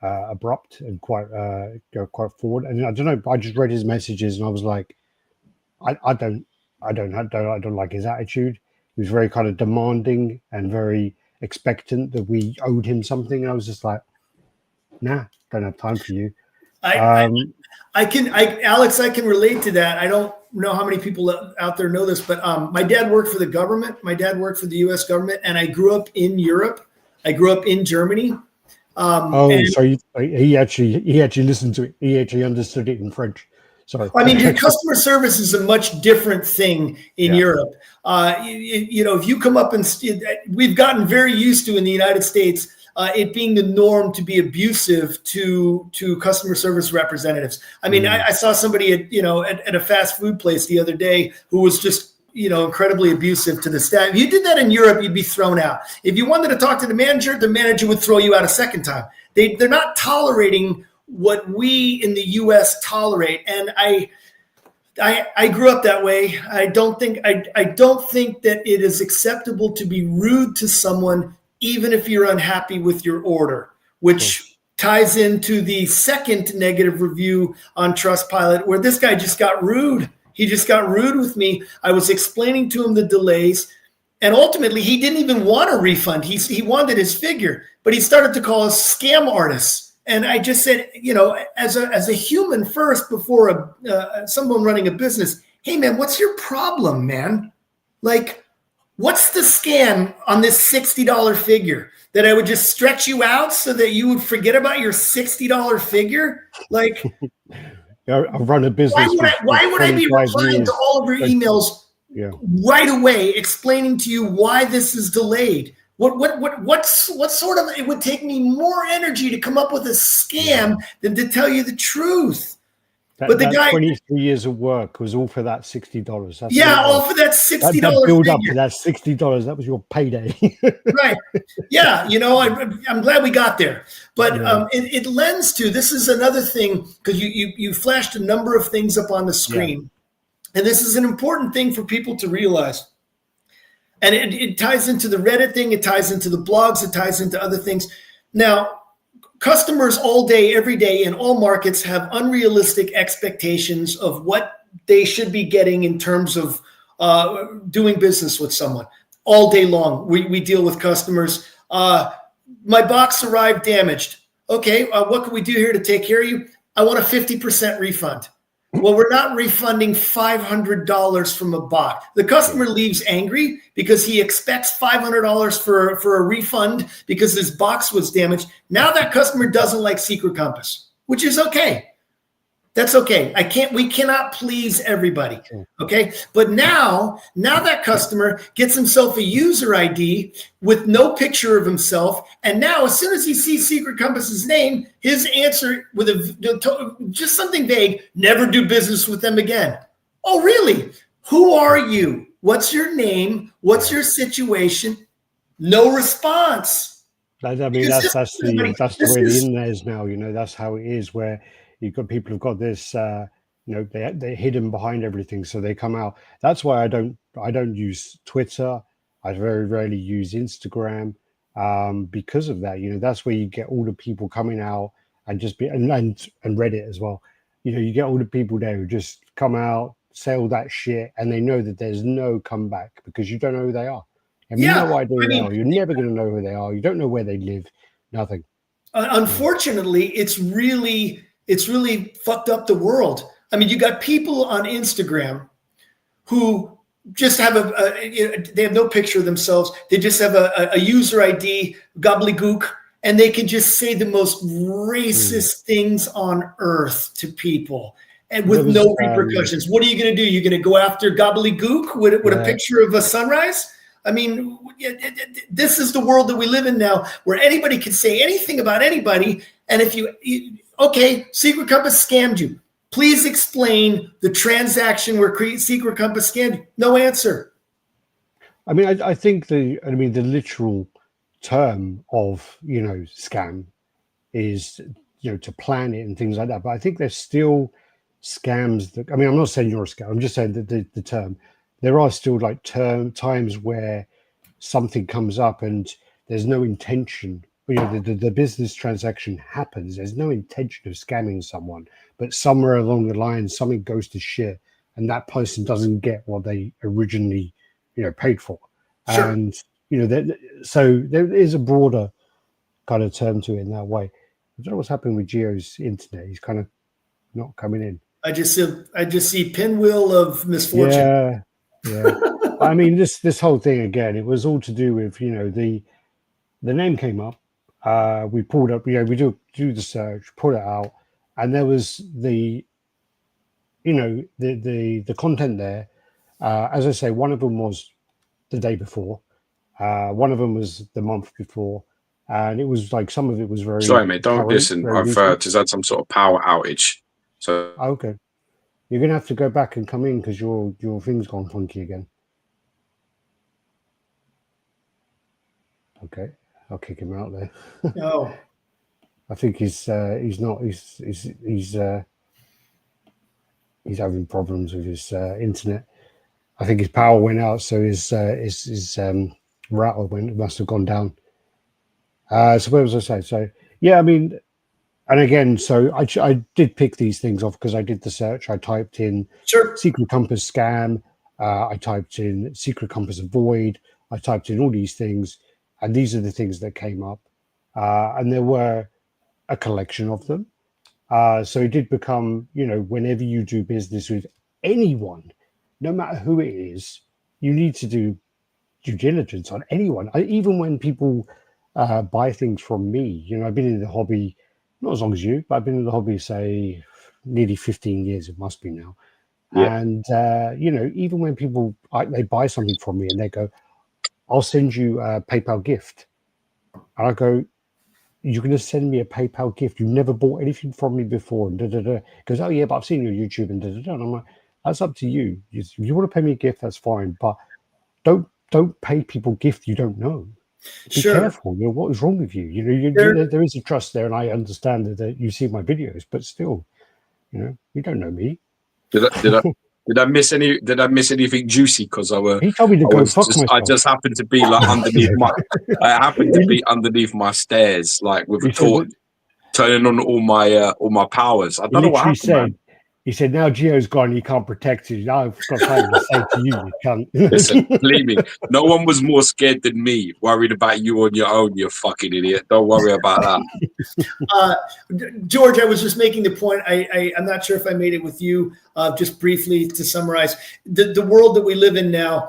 abrupt and quite forward. And I don't know. I just read his messages, and I was like, I don't like his attitude. He was very kind of demanding and very expectant that we owed him something. And I was just like, nah, don't have time for you. Alex, I can relate to that. I don't know how many people out there know this, but my dad worked for the government. My dad worked for the U.S. government, and I grew up in Europe. I grew up in Germany. So he actually listened to it. He actually understood it in French. Sorry. I mean, your customer service is a much different thing in Europe. If you come up and we've gotten very used to in the United States, it being the norm to be abusive to customer service representatives. I mean, I saw somebody at a fast food place the other day who was just incredibly abusive to the staff. If you did that in Europe, you'd be thrown out. If you wanted to talk to the manager would throw you out a second time. They're not tolerating what we in the U.S. tolerate, and I grew up that way. I don't think that it is acceptable to be rude to someone, even if you're unhappy with your order, which ties into the second negative review on Trustpilot, where this guy just got rude. He just got rude with me. I was explaining to him the delays, and ultimately he didn't even want a refund. He wanted his figure, but he started to call us scam artists. And I just said, as a human first, before someone running a business, hey man, what's your problem, man? Like, what's the scam on this $60 figure? That I would just stretch you out so that you would forget about your $60 figure? Like, I run a business. Why would I be replying to all of your emails right away, explaining to you why this is delayed? What sort of, it would take me more energy to come up with a scam than to tell you the truth. But the guy, 23 years of work was all for that $60. All for that $60. That build up to that $60. That was your payday. Right. Yeah. I'm glad we got there. But it lends to, this is another thing, because you flashed a number of things up on the screen. Yeah. And this is an important thing for people to realize. And it ties into the Reddit thing. It ties into the blogs. It ties into other things. Now, customers all day, every day in all markets have unrealistic expectations of what they should be getting in terms of doing business with someone. All day long, we deal with customers. My box arrived damaged. Okay, what can we do here to take care of you? I want a 50% refund. Well, we're not refunding $500 from a box. The customer leaves angry because he expects $500 for a refund because his box was damaged. Now that customer doesn't like Secret Compass, which is okay. That's okay. We cannot please everybody. Okay. But now that customer gets himself a user ID with no picture of himself. And now as soon as he sees Secret Compass's name, his answer with just something vague, never do business with them again. Oh, really? Who are you? What's your name? What's your situation? No response. That's the way the internet is now. That's how it is, where you've got people who've got this, they're hidden behind everything, so they come out. That's why I don't use Twitter. I very rarely use Instagram because of that. That's where you get all the people coming out and and Reddit as well. You get all the people there who just come out, say all that shit, and they know that there's no comeback because you don't know who they are. And you have no idea who they are. You're never going to know who they are. You don't know where they live. Nothing. Unfortunately, it's really fucked up the world. I mean, you got people on Instagram who just have they have no picture of themselves. They just have a user ID, gobbledygook, and they can just say the most racist things on earth to people and with no repercussions. What are you going to do? You're going to go after gobbledygook with a picture of a sunrise? I mean, this is the world that we live in now, where anybody can say anything about anybody. And if okay, Secret Compass scammed you. Please explain the transaction where Secret Compass scammed you. No answer. I mean, I think the literal term of, scam is, to plan it and things like that. But I think there's still scams that, I mean, I'm not saying you're a scam. I'm just saying that the term, there are still like times where something comes up and there's no intention. The business transaction happens. There's no intention of scamming someone, but somewhere along the line, something goes to shit, and that person doesn't get what they originally, paid for. Sure. And so there is a broader kind of term to it in that way. I don't know what's happening with Geo's internet. He's kind of not coming in. I just see pinwheel of misfortune. Yeah. I mean, this whole thing again, it was all to do with, the name came up. We pulled up, we do the search, pull it out, and there was the content there. As I say, one of them was the day before, one of them was the month before, and it was like some of it was very. Sorry, mate, don't listen. I've just had some sort of power outage. So okay, you're gonna have to go back and come in because your thing's gone funky again. Okay, I'll kick him out there. No, I think he's having problems with his internet. I think his power went out, so his router must have gone down. So where was I saying? So yeah, I mean, and again, so I did pick these things off because I did the search. I typed in Secret Compass scam. I typed in Secret Compass avoid. I typed in all these things, and these are the things that came up. And there were a collection of them. So it did become, whenever you do business with anyone, no matter who it is, you need to do due diligence on anyone. Even when people buy things from me, I've been in the hobby, not as long as you, but I've been in the hobby, say, nearly 15 years, it must be now. Yeah. And, even when people, they buy something from me and they go, I'll send you a PayPal gift. And I go, you're going to send me a PayPal gift? You never bought anything from me before. And goes, oh yeah, but I've seen you on YouTube and And I'm like, that's up to you. If you want to pay me a gift, that's fine. But don't pay people gift you don't know. Be careful. What is wrong with you? There is a trust there, and I understand that you see my videos, but still, you don't know me. Did I miss anything juicy? Because he told me to go fuck myself. I just happened to be like underneath my stairs, like with a torch, turning on all my powers. I don't know what happened, man. He said, now Geo's gone, he can't protect you. Now I've got something to say to you, you can't. Listen, believe me, no one was more scared than me, worried about you on your own, you fucking idiot. Don't worry about that. George, I was just making the point. I'm not sure if I made it with you, just briefly to summarize. The world that we live in now,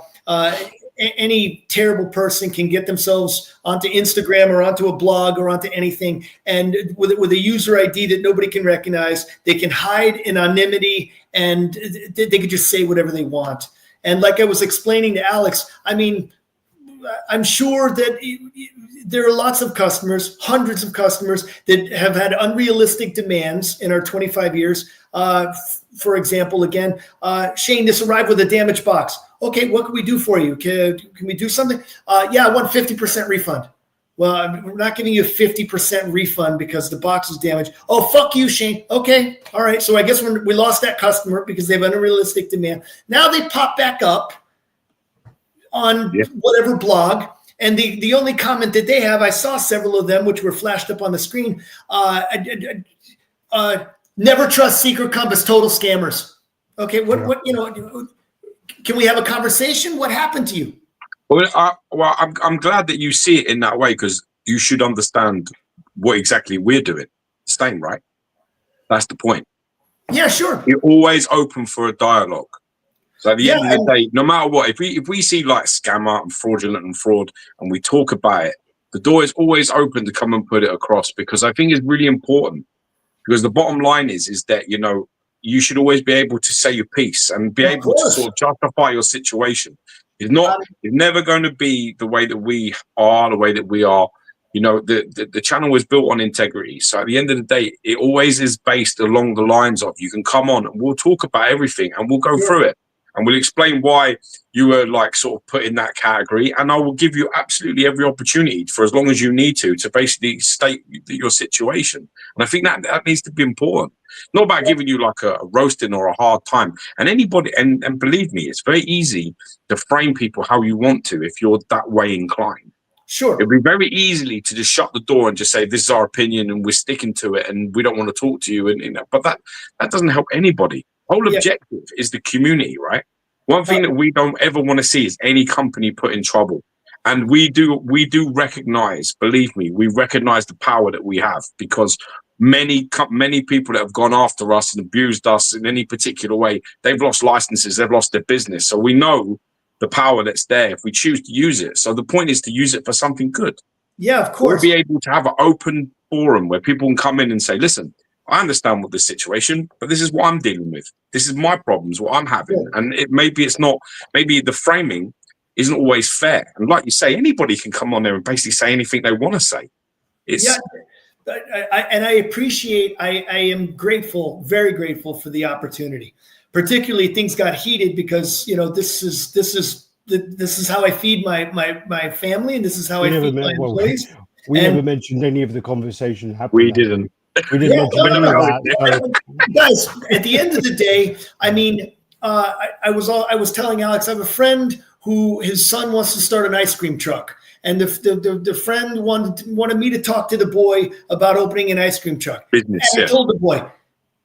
any terrible person can get themselves onto Instagram or onto a blog or onto anything, and with a user ID that nobody can recognize, they can hide in anonymity, and they can just say whatever they want. And like I was explaining to Alex, I mean, I'm sure that there are lots of customers, hundreds of customers that have had unrealistic demands in our 25 years. For example, again, Shane, this arrived with a damaged box. Okay, what can we do for you? Can we do something? Yeah, I want 50% refund. Well, we're not giving you a 50% refund because the box is damaged. Oh, fuck you, Shane. Okay, all right. So I guess we lost that customer because they have an unrealistic demand. Now they pop back up on whatever blog. And the only comment that they have, I saw several of them, which were flashed up on the screen. Never trust Secret Compass, total scammers. Okay, what can we have a conversation? What happened to you? Well, I'm glad that you see it in that way, because you should understand what exactly we're doing. The same, right? That's the point. Yeah, sure. You're always open for a dialogue. So at the end of the day, no matter what, if we see like scammer and fraudulent and fraud, and we talk about it, the door is always open to come and put it across, because I think it's really important. Because the bottom line is that, you should always be able to say your piece and be able to sort of justify your situation. It's never going to be the way that we are, the way that we are. The channel was built on integrity. So at the end of the day, it always is based along the lines of, you can come on and we'll talk about everything and we'll go through it. and we'll explain why you were like sort of put in that category. And I will give you absolutely every opportunity for as long as you need to basically state your situation. And I think that needs to be important. Not about giving you like a roasting or a hard time. And anybody, and believe me, it's very easy to frame people how you want to if you're that way inclined. Sure. It'd be very easily to just shut the door and just say, this is our opinion and we're sticking to it and we don't want to talk to you. And but that doesn't help anybody. Whole objective is the community, right? One thing that we don't ever want to see is any company put in trouble. And we do recognize, believe me, we recognize the power that we have, because many people that have gone after us and abused us in any particular way, they've lost licenses, they've lost their business. So we know the power that's there if we choose to use it. So the point is to use it for something good. Yeah, of course. We'll be able to have an open forum where people can come in and say, listen, I understand what this situation, but this is what I'm dealing with. This is my problems, what I'm having. And maybe the framing isn't always fair. And like you say, anybody can come on there and basically say anything they want to say. I appreciate, I am grateful, very grateful for the opportunity. Particularly things got heated because, you know, this is how I feed my family, and this is how I feed my employees. We never mentioned any of the conversation happening. We didn't. We didn't mention any of that. Guys, at the end of the day, I mean, I was telling Alex, I have a friend who his son wants to start an ice cream truck. And the friend wanted me to talk to the boy about opening an ice cream truck. Business, and I told the boy,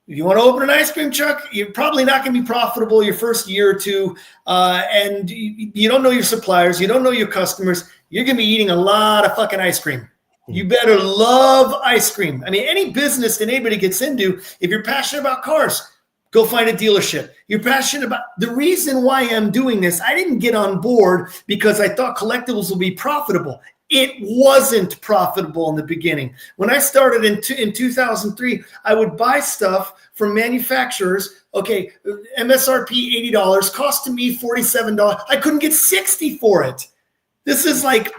if you want to open an ice cream truck, you're probably not going to be profitable your first year or two. And you don't know your suppliers. You don't know your customers. You're going to be eating a lot of fucking ice cream. You better love ice cream. I mean, any business that anybody gets into, if you're passionate about cars, go find a dealership. You're passionate about the reason why I'm doing this. I didn't get on board because I thought collectibles will be profitable. It wasn't profitable in the beginning. When I started in 2003, I would buy stuff from manufacturers. Okay, MSRP $80, cost to me $47. I couldn't get $60 for it. This is like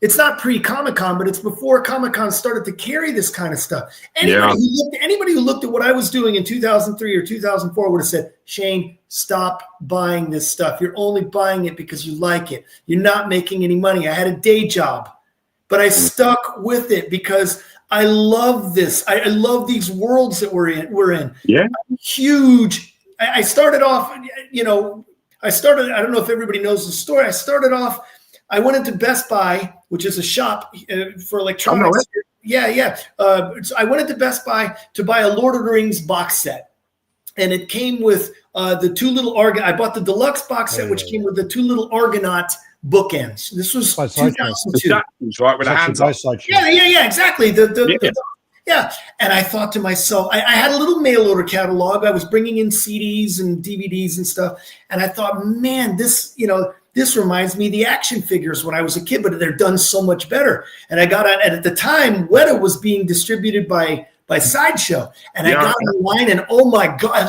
it's not pre-Comic-Con, but it's before Comic-Con started to carry this kind of stuff. Anybody who looked at what I was doing in 2003 or 2004 would have said, Shane, stop buying this stuff. You're only buying it because you like it. You're not making any money. I had a day job, but I stuck with it because I love this. I love these worlds that we're in. Yeah. I'm huge. I started off, I don't know if everybody knows the story. I went into Best Buy, which is a shop for electronics. I went into Best Buy to buy a Lord of the Rings box set. And it came with the two little I bought the deluxe box set, which came with the two little Argonaut bookends. This was 2002. Right, with the hands up. Yeah, exactly. And I thought to myself, I had a little mail order catalog. I was bringing in CDs and DVDs and stuff. And I thought, man, this reminds me of the action figures when I was a kid, but they're done so much better. And I got at the time, Weta was being distributed by Sideshow. And I got online and oh my God,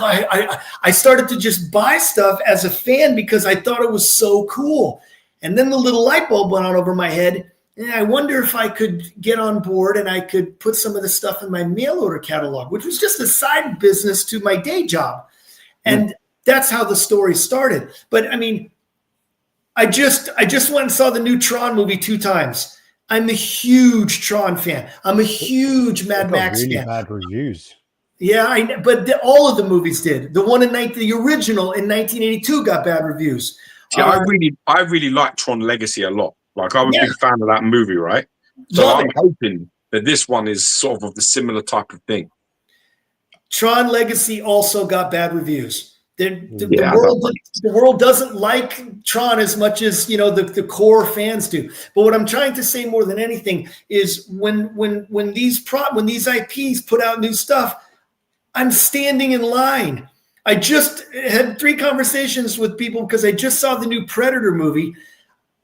I started to just buy stuff as a fan because I thought it was so cool. And then the little light bulb went on over my head. And I wonder if I could get on board and I could put some of the stuff in my mail order catalog, which was just a side business to my day job. And that's how the story started. But I mean, I just went and saw the new Tron movie 2 times. I'm a huge Tron fan. I'm a huge Mad Max fan. Bad reviews. Yeah, but all of the movies did. The original in 1982 got bad reviews. See, I really like Tron Legacy a lot. Like, I'm a big fan of that movie, right? So I'm hoping that this one is sort of the similar type of thing. Tron Legacy also got bad reviews. The world doesn't like Tron as much as the core fans do. But what I'm trying to say more than anything is when these IPs put out new stuff, I'm standing in line. I just had 3 conversations with people because I just saw the new Predator movie.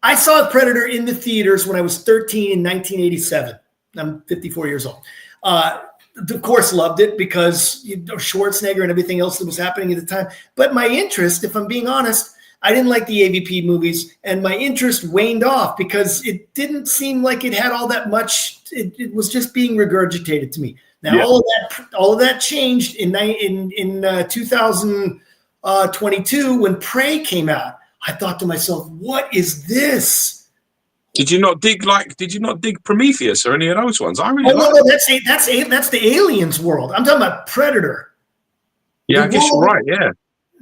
I saw Predator in the theaters when I was 13 in 1987. I'm 54 years old. Of course, loved it because Schwarzenegger and everything else that was happening at the time. But my interest, if I'm being honest, I didn't like the AVP movies, and my interest waned off because it didn't seem like it had all that much. It was just being regurgitated to me. Now, all of that changed in 2000. 22, when Prey came out, I thought to myself, what is this? Did you not dig Prometheus or any of those ones? I really no, that's the Aliens world. I'm talking about Predator. Yeah, I guess you're right. Yeah.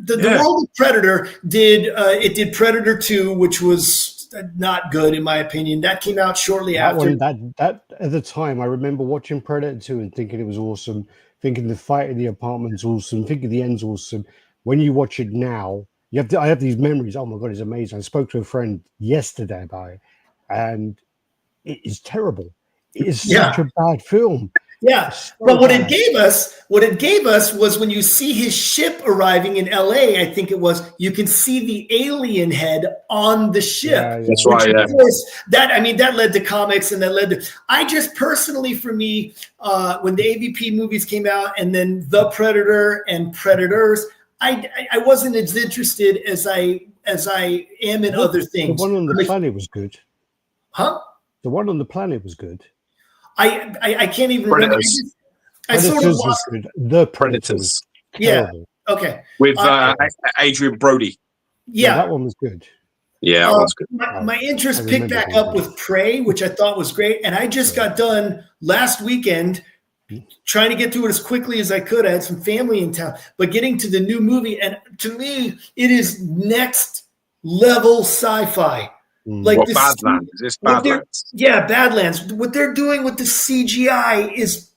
The world of Predator did Predator 2, which was not good in my opinion. That came out shortly after. That at the time, I remember watching Predator 2 and thinking it was awesome, thinking the fight in the apartment's awesome, thinking the end's awesome. When you watch it now, I have these memories. Oh my God, it's amazing. I spoke to a friend yesterday about it, and it is terrible. It is such a bad film. Yeah, but what it gave us was when you see his ship arriving in LA, I think it was, you can see the alien head on the ship. Yeah. That's right. Yeah. Of course, that led to comics, and that led to. I just personally, for me, when the AVP movies came out, and then The Predator and Predators, I wasn't as interested as I am in other things. The one on the planet was good. Huh? The one on the planet was good. I can't even remember. I sort of lost good. The Predators. Yeah. Okay. With Adrian Brody. Yeah, that one was good. Yeah, that was good. My interest picked back up with Prey, which I thought was great, and I just got done last weekend trying to get through it as quickly as I could. I had some family in town, but getting to the new movie, and to me, it is next level sci-fi. Like Badlands. Is this Badlands? Yeah, Badlands. What they're doing with the CGI is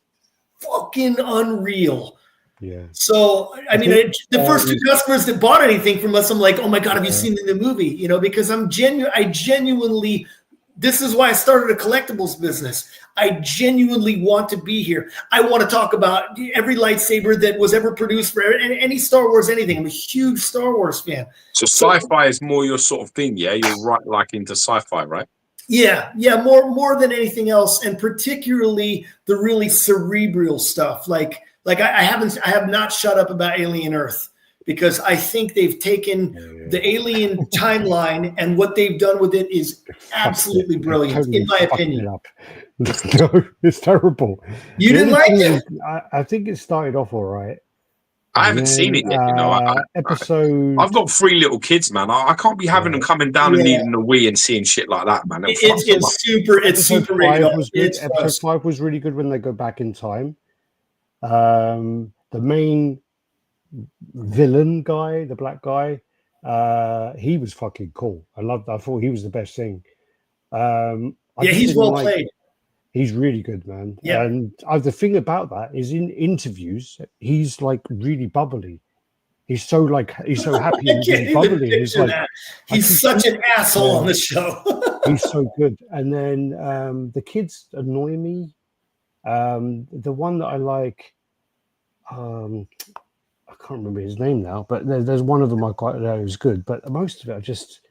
fucking unreal. Yeah. So, I mean, the first two customers that bought anything from us, I'm like, oh my God, have you seen the movie? You know, because I genuinely, this is why I started a collectibles business. I genuinely want to be here. I want to talk about every lightsaber that was ever produced for any Star Wars, anything. I'm a huge Star Wars fan. So sci-fi is more your sort of thing, yeah? You're right, like into sci-fi, right? Yeah, more than anything else, and particularly the really cerebral stuff. Like I have not shut up about Alien Earth, because I think they've taken the Alien timeline, and what they've done with it is absolutely brilliant, totally, in my opinion. No, it's terrible. You didn't like it? I think it started off all right. I haven't seen it yet. You know, I've got 3 little kids, man. I can't be having them coming down and needing the Wii and seeing shit like that, man. It's super rated. Episode 5 was really good when they go back in time. The main villain guy, the black guy, he was fucking cool. I thought he was the best thing. He's well played. He's really good, man. Yeah. And the thing about that is, in interviews, he's like really bubbly. He's so happy and really bubbly. He's like, he's such an asshole on the show. He's so good. And then the kids annoy me. The one that I like, I can't remember his name now, but there's one of them I quite know is good. But most of it,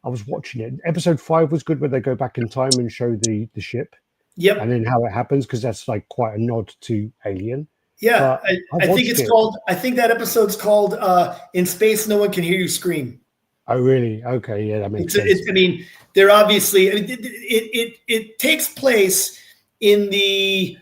I was watching it. Episode 5 was good, where they go back in time and show the ship. Yep. And then how it happens, because that's like quite a nod to Alien. Yeah, I think it's called. I think that episode's called "In Space, No One Can Hear You Scream." Oh, really? Okay, yeah, that makes sense. I mean, they're obviously. It takes place in the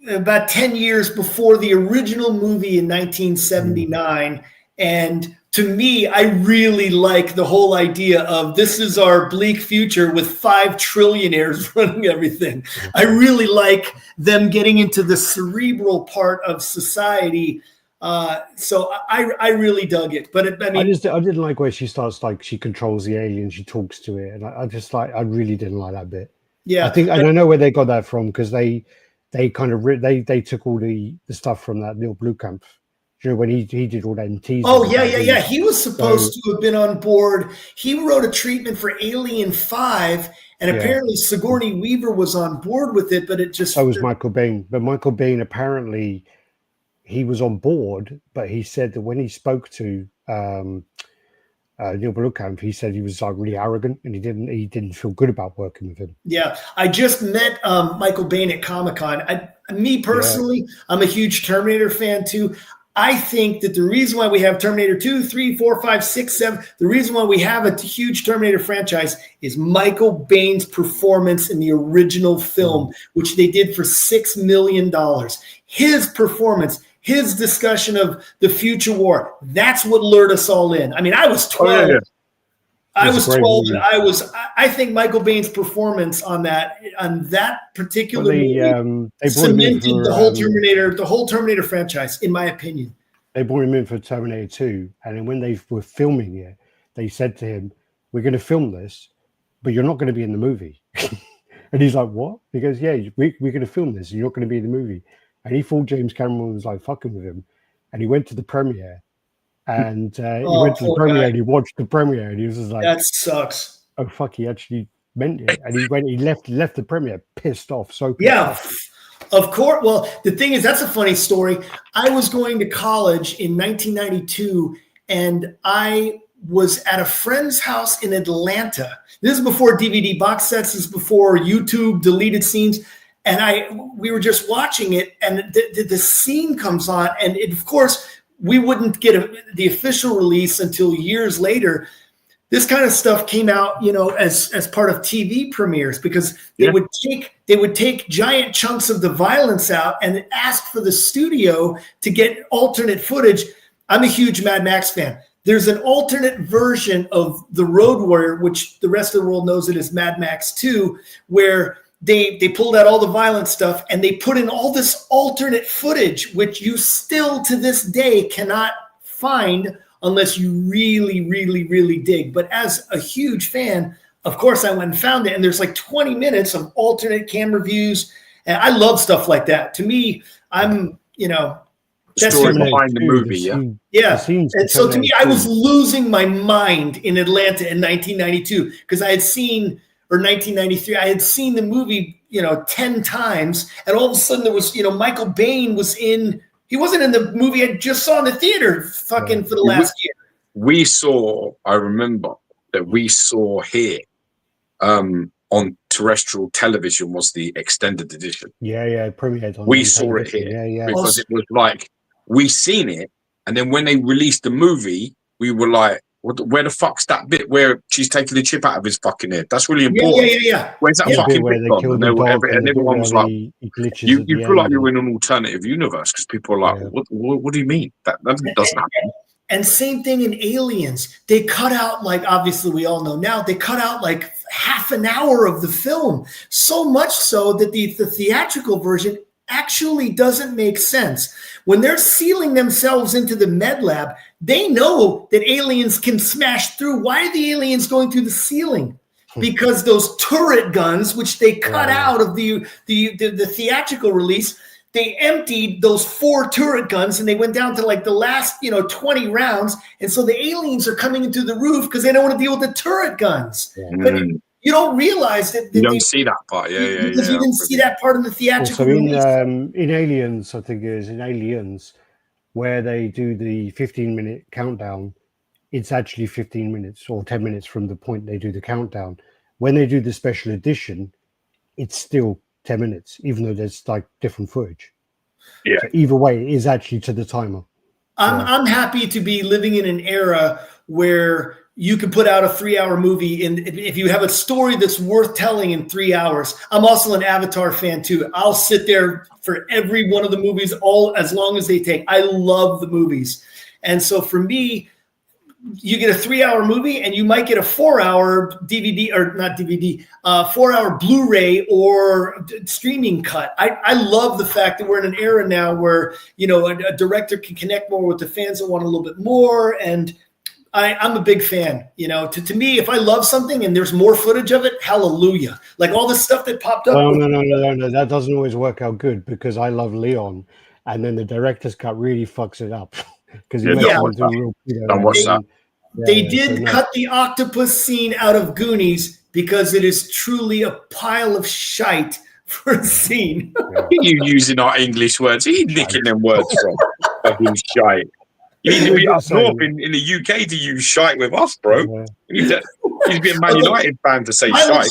about 10 years before the original movie in 1979, and to me, I really like the whole idea of this is our bleak future with 5 trillionaires running everything. I really like them getting into the cerebral part of society. So I really dug it. But I didn't like where she starts, like she controls the alien, she talks to it, and I really didn't like that bit. Yeah, I think I don't know where they got that from, because they kind of they took all the stuff from that little blue camp. You know, when he did all that in teasers. Oh, yeah. He was supposed to have been on board. He wrote a treatment for Alien 5, and apparently Sigourney Weaver was on board with it, but it just... So was Michael Biehn. But Michael Biehn, apparently, he was on board, but he said that when he spoke to Neil Blomkamp, he said he was like really arrogant, and he didn't feel good about working with him. Yeah, I just met Michael Biehn at Comic-Con. Me personally, I'm a huge Terminator fan too. I think that the reason why we have Terminator 2, 3, 4, 5, 6, 7, the reason why we have a huge Terminator franchise is Michael Biehn's performance in the original film, which they did for $6 million. His performance his discussion of the future war, that's what lured us all in. I mean, I was 12. Oh, yeah. I was 12, and I think Michael Baine's performance on that particular movie cemented the whole Terminator franchise, in my opinion. They brought him in for Terminator 2, and then when they were filming it, they said to him, "We're going to film this, but you're not going to be in the movie." And he's like, "What?" He goes, "Yeah, we're going to film this, and you're not going to be in the movie." And he thought James Cameron was like fucking with him, and he went to the premiere. And he went to the premiere and he watched the premiere and he was just like, "That sucks." Oh fuck! He actually meant it, and he left the premiere pissed off. So of course. Well, the thing is, that's a funny story. I was going to college in 1992, and I was at a friend's house in Atlanta. This is before DVD box sets. This is before YouTube deleted scenes. And we were just watching it, and the scene comes on, and of course, we wouldn't get the official release until years later. This kind of stuff came out, as part of TV premieres, because they would take giant chunks of the violence out and ask for the studio to get alternate footage. I'm a huge Mad Max fan. There's an alternate version of The Road Warrior, which the rest of the world knows it as Mad Max 2, where they pulled out all the violent stuff and they put in all this alternate footage, which you still to this day cannot find unless you really, really, really dig. But as a huge fan, of course, I went and found it. And there's like 20 minutes of alternate camera views. And I love stuff like that. To me, I'm, that's story behind the movie. Yeah. And so to me, I was losing my mind in Atlanta in 1992 because I had seen, or 1993, I had seen the movie, 10 times. And all of a sudden there was, Michael Bain was he wasn't in the movie I just saw in the theater for the last year. I remember that we saw here on terrestrial television was the extended edition. Yeah, premiered on. We saw it here because it was like, we seen it. And then when they released the movie, we were like, where the fuck's that bit where she's taking the chip out of his fucking head? That's really important. Yeah. Where's that fucking bit from? And everyone was like, you feel like you're in an alternative universe because people are like, what do you mean? That doesn't happen. And same thing in Aliens. They cut out, like, obviously we all know now, they cut out like half an hour of the film. So much so that the theatrical version actually doesn't make sense. When they're sealing themselves into the med lab, they know that aliens can smash through. Why are the aliens going through the ceiling? Because those turret guns, which they cut out of the theatrical release, they emptied those 4 turret guns and they went down to like the last, 20 rounds. And so the aliens are coming into the roof because they don't want to deal with the turret guns. But you don't realize that you don't see that part. Because you didn't see that part in the theatrical release. In Aliens, I think it is in Aliens, where they do the 15-minute countdown, it's actually 15 minutes or 10 minutes from the point they do the countdown. When they do the special edition, it's still 10 minutes, even though there's like different footage. Yeah. So either way, it is actually to the timer. I'm happy to be living in an era where you can put out a 3-hour movie, and if you have a story that's worth telling in 3 hours. I'm also an Avatar fan too. I'll sit there for every one of the movies, as long as they take. I love the movies. And so for me, you get a 3-hour movie and you might get a 4-hour DVD, or not DVD, 4-hour Blu-ray or streaming cut. I love the fact that we're in an era now where, a director can connect more with the fans that want a little bit more. And I'm a big fan. To me, if I love something and there's more footage of it, hallelujah. Like all the stuff that popped up. Oh, no. That doesn't always work out good because I love Leon, and then the director's cut really fucks it up because he They did cut the octopus scene out of Goonies because it is truly a pile of shite for a scene. You using our English words? He nicking them words from shite. You need to be up north in the UK to use shite with us, bro. You need to be a Man United fan to say shite.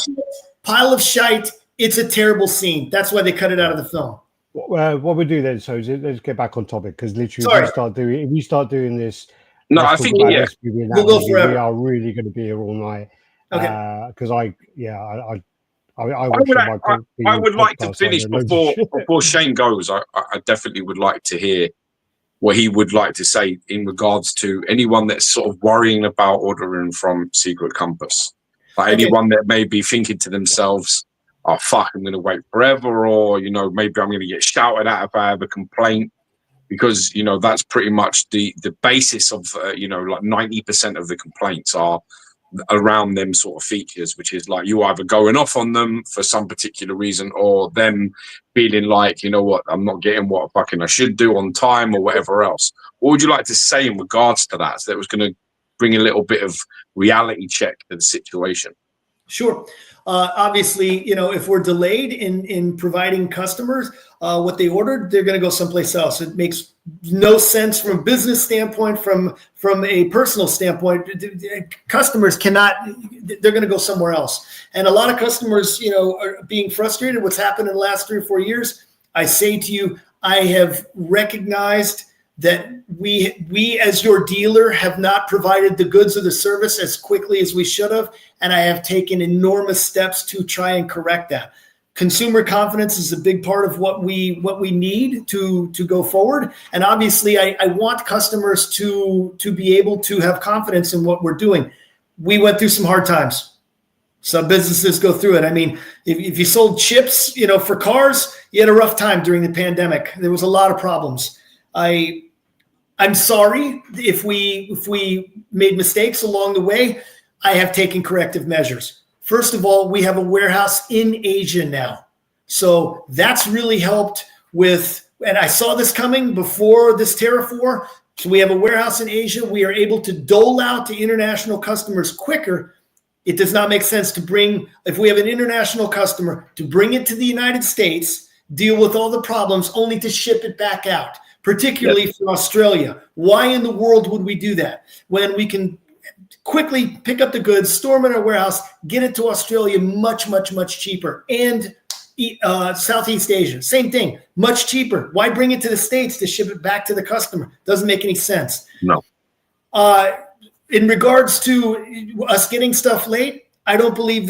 Pile of shite. It's a terrible scene. That's why they cut it out of the film. What we do then, so let's get back on topic because literally if we start doing this. No, I think we'll go forever. We are really going to be here all night. Okay. Because I would like to finish before Shane goes. I definitely would like to hear what he would like to say in regards to anyone that's sort of worrying about ordering from Secret Compass. Like anyone that may be thinking to themselves, oh, fuck, I'm going to wait forever, or, you know, maybe I'm going to get shouted at if I have a complaint, because, you know, that's pretty much the basis of, you know, like 90% of the complaints are around them sort of features, which is like you either going off on them for some particular reason, or them feeling like, you know what, I'm not getting what fucking I should do on time or whatever else. What would you like to say in regards to that? So that was going to bring a little bit of reality check to the situation. Sure. Obviously, you know, if we're delayed in providing customers what they ordered, they're going to go someplace else. It makes no sense from a business standpoint, from a personal standpoint. Customers cannot, they're going to go somewhere else. And a lot of customers, you know, are being frustrated. What's happened in the last 3 or 4 years, I say to you, I have recognized that we as your dealer have not provided the goods or the service as quickly as we should have, and I have taken enormous steps to try and correct that. Consumer confidence is a big part of what we need to go forward, and obviously I want customers to be able to have confidence in what we're doing. We went through some hard times. Some businesses go through it. I mean, if you sold chips, you know, for cars, you had a rough time during the pandemic. There was a lot of problems. I'm sorry if we made mistakes along the way. I have taken corrective measures. First of all, we have a warehouse in Asia now. So that's really helped with, and I saw this coming before this tariff war. So we have a warehouse in Asia. We are able to dole out to international customers quicker. It does not make sense to bring, if we have an international customer, to bring it to the United States, deal with all the problems, only to ship it back out. Particularly from Australia. Why in the world would we do that when we can quickly pick up the goods, store them in our warehouse, get it to Australia much, much, much cheaper? And Southeast Asia, same thing, much cheaper. Why bring it to the States to ship it back to the customer? Doesn't make any sense. No. In regards to us getting stuff late, I don't believe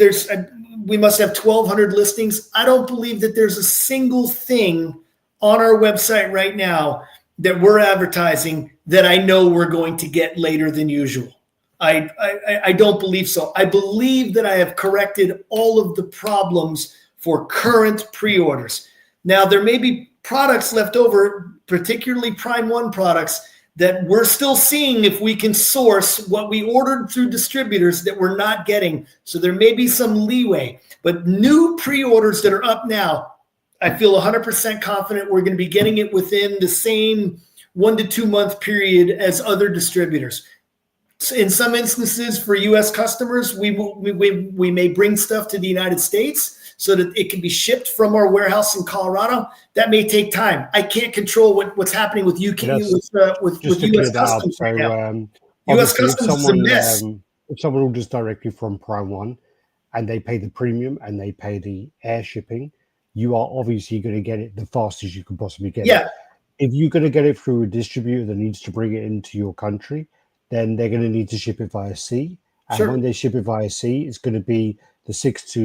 we must have 1,200 listings. I don't believe that there's a single thing on our website right now that we're advertising that I know we're going to get later than usual. I don't believe so. I believe that I have corrected all of the problems for current pre-orders. Now, there may be products left over, particularly Prime 1 products, that we're still seeing if we can source what we ordered through distributors that we're not getting. So there may be some leeway. But new pre-orders that are up now, I feel 100% confident we're going to be getting it within the same 1 to 2 month period as other distributors. In some instances, for U.S. customers, we may bring stuff to the United States so that it can be shipped from our warehouse in Colorado. That may take time. I can't control what's happening with UK with U.S. Customs right now. U.S. Customs is a mess. If someone orders directly from Prime 1 and they pay the premium and they pay the air shipping, you are obviously going to get it the fastest you can possibly get it. If you're going to get it through a distributor that needs to bring it into your country, then they're going to need to ship it via sea. And when they ship it via sea, it's going to be they're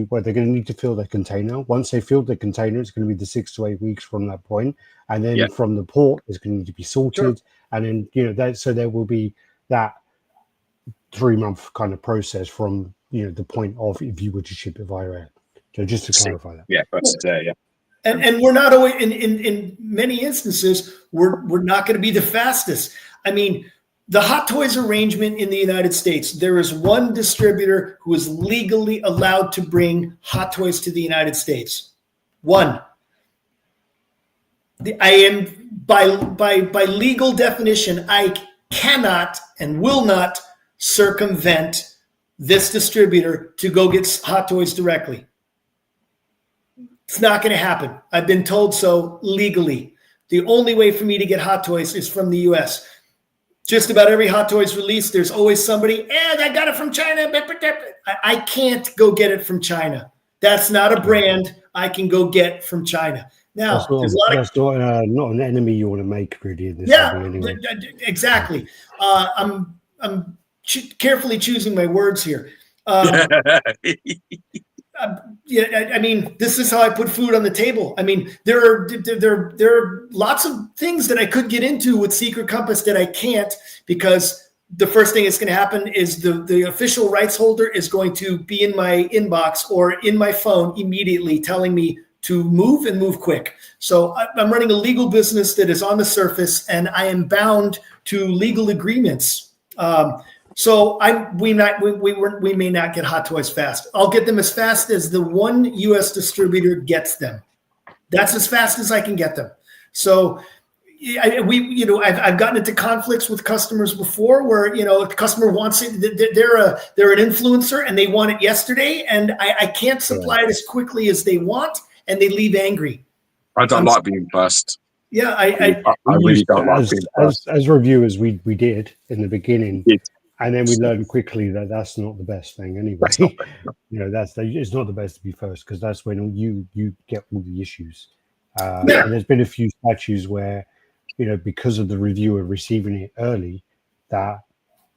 going to need to fill their container. Once they fill the container, it's going to be the 6 to 8 weeks from that point. And then from the port, it's going to need to be sorted. And then, you know, so there will be that 3 month kind of process from, you know, the point of if you were to ship it via air. So just to clarify that. And we're not always in many instances, we're not going to be the fastest. I mean, the Hot Toys arrangement in the United States, there is one distributor who is legally allowed to bring Hot Toys to the United States. One. I am by legal definition, I cannot and will not circumvent this distributor to go get Hot Toys directly. It's not going to happen. I've been told so legally. The only way for me to get Hot Toys is from the U.S. Just about every Hot Toys release, there's always somebody, I got it from China. I can't go get it from China. That's not a brand I can go get from China. Now, that's not an enemy you want to make, really. In this anyway. Exactly. I'm carefully choosing my words here. yeah, I mean, this is how I put food on the table. I mean, there are lots of things that I could get into with Secret Compass that I can't, because the first thing that's going to happen is the official rights holder is going to be in my inbox or in my phone immediately telling me to move and move quick. So I'm running a legal business that is on the surface, and I am bound to legal agreements. So we may not get hot toys fast. I'll get them as fast as the one U.S. distributor gets them. That's as fast as I can get them. So I've gotten into conflicts with customers before, where if the customer wants it, they're an influencer and they want it yesterday, and I can't supply it as quickly as they want, and they leave angry. I don't like being first. Yeah, I really don't like being first. As reviewers, we did in the beginning. And then we learned quickly that that's not the best thing anyway. It's not the best to be first, because that's when you get all the issues. And there's been a few statues where, because of the reviewer receiving it early, that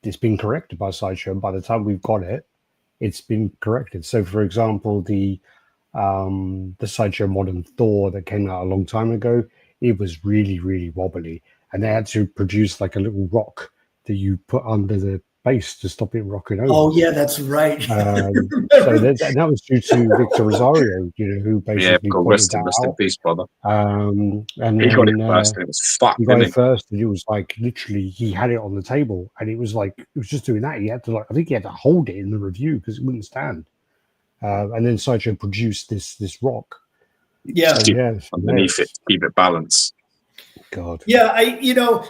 it's been corrected by Sideshow. And by the time we've got it, it's been corrected. So, for example, the Sideshow Modern Thor that came out a long time ago, it was really, really wobbly. And they had to produce like a little rock that you put under the base to stop it rocking over. Oh yeah, that's right. So that was due to Victor Rosario, who basically rest in peace, brother. And he got it first, and it was fucked. He got it first, and it was like literally he had it on the table, and it was just doing that. He had to I think he had to hold it in the review because it wouldn't stand. And then Sideshow produced this rock. Yeah, underneath it, keep it balanced. God. Yeah,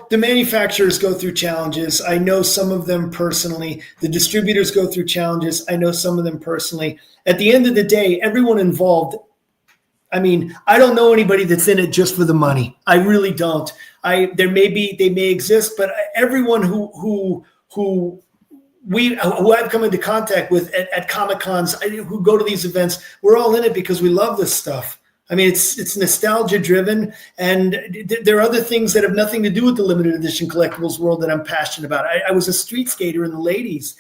the manufacturers go through challenges. I know some of them personally. The distributors go through challenges. I know some of them personally. At the end of the day, everyone involved, I mean, I don't know anybody that's in it just for the money. I really don't. They may exist, but everyone who I've come into contact with at Comic-Cons, who go to these events, we're all in it because we love this stuff. I mean, it's nostalgia driven, and there are other things that have nothing to do with the limited edition collectibles world that I'm passionate about. I was a street skater in the late 80s,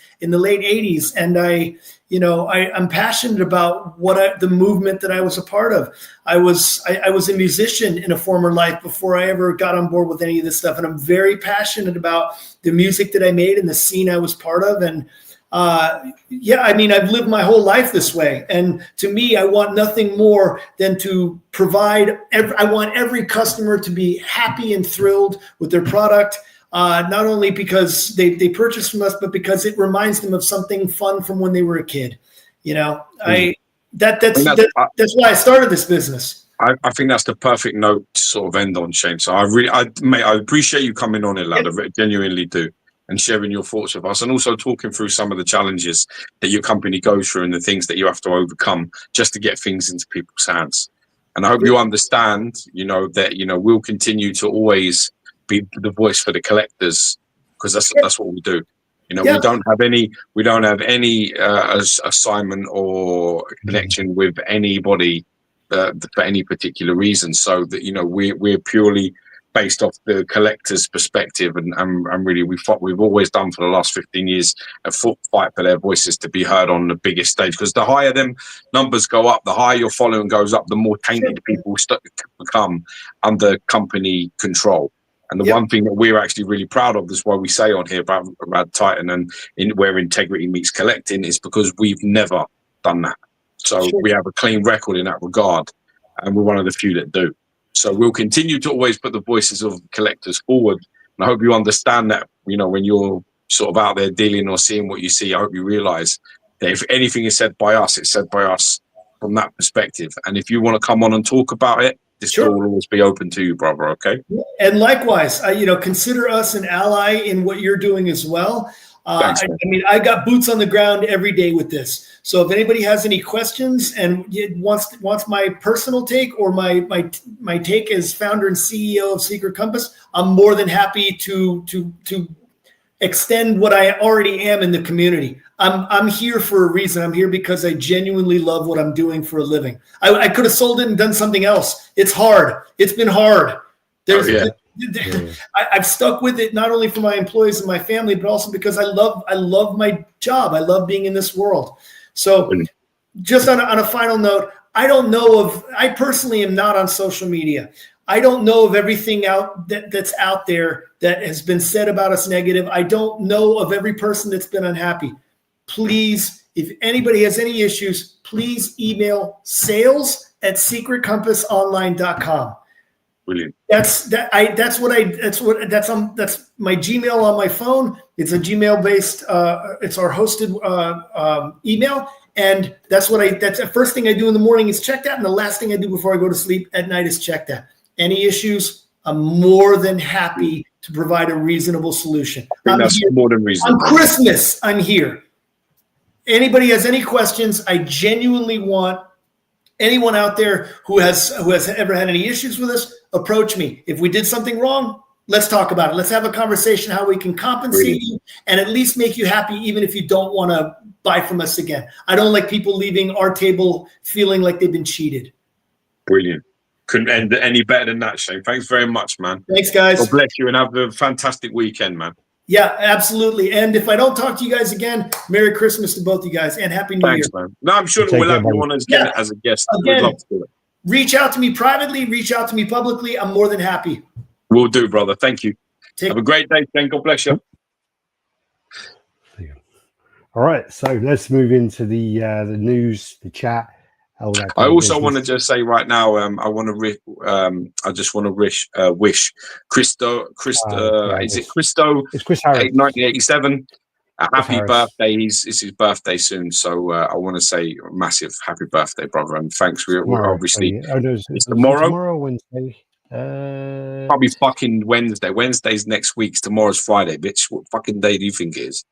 and I'm passionate about the movement that I was a part of. I was a musician in a former life before I ever got on board with any of this stuff, and I'm very passionate about the music that I made and the scene I was part of. And I've lived my whole life this way. And to me, I want nothing more than to provide. I want every customer to be happy and thrilled with their product, not only because they purchase from us, but because it reminds them of something fun from when they were a kid. That's why I started this business. I think that's the perfect note to sort of end on, Shane. So I appreciate you coming on here, lad. I genuinely do. And sharing your thoughts with us, and also talking through some of the challenges that your company goes through and the things that you have to overcome just to get things into people's hands. And I hope you understand, that, we'll continue to always be the voice for the collectors, because that's what we do. We don't have any assignment or connection with anybody for any particular reason. So that, we're purely based off the collector's perspective, and really we've always done for the last 15 years a fight for their voices to be heard on the biggest stage, because the higher them numbers go up, the higher your following goes up, the more tainted people become under company control. And the one thing that we're actually really proud of, is why we say on here about RaddTitan and where integrity meets collecting, is because we've never done that. So we have a clean record in that regard, and we're one of the few that do. So we'll continue to always put the voices of collectors forward. And I hope you understand that, when you're sort of out there dealing or seeing what you see, I hope you realize that if anything is said by us, it's said by us from that perspective. And if you want to come on and talk about it, this door will always be open to you, brother, okay? And likewise, consider us an ally in what you're doing as well. Thanks, I got boots on the ground every day with this. So if anybody has any questions and wants my personal take or my take as founder and CEO of Secret Compass, I'm more than happy to extend what I already am in the community. I'm here for a reason. I'm here because I genuinely love what I'm doing for a living. I could have sold it and done something else. It's hard. It's been hard. I've stuck with it, not only for my employees and my family, but also because I love my job. I love being in this world. So just on a final note, I personally am not on social media. I don't know of everything that's out there that has been said about us negative. I don't know of every person that's been unhappy. Please, if anybody has any issues, please email sales@secretcompassonline.com. Brilliant. That's my Gmail on my phone. It's a Gmail based. It's our hosted email, and that's the first thing I do in the morning is check that, and the last thing I do before I go to sleep at night is check that. Any issues, I'm more than happy to provide a reasonable solution. That's more than reasonable. On Christmas, I'm here. Anybody has any questions? I genuinely want anyone out there who has ever had any issues with us, approach me. If we did something wrong, let's talk about it. Let's have a conversation how we can compensate you and at least make you happy, even if you don't want to buy from us again. I don't like people leaving our table feeling like they've been cheated. Brilliant. Couldn't end any better than that, Shane. Thanks very much, man. Thanks, guys. God bless you and have a fantastic weekend, man. Yeah, absolutely. And if I don't talk to you guys again, Merry Christmas to both you guys and Happy New Year. Thanks, man. No, I'm sure that we'll have you on as a guest. Again, We'd love to do it. Reach out to me privately, reach out to me publicly. I'm more than happy. Will do, brother. Thank you. Have a great day, Shane. God bless you. All right, so let's move into the news, the chat. I also want to just say right now, I just want to wish Christo. Is it Christo? It's Chris Harris. 1987. A happy birthday. It's his birthday soon, so I want to say a massive happy birthday, brother, and thanks. We're obviously it's tomorrow. Tomorrow, Wednesday. Probably fucking Wednesday. Wednesday's next week. Tomorrow's Friday, bitch. What fucking day do you think it is?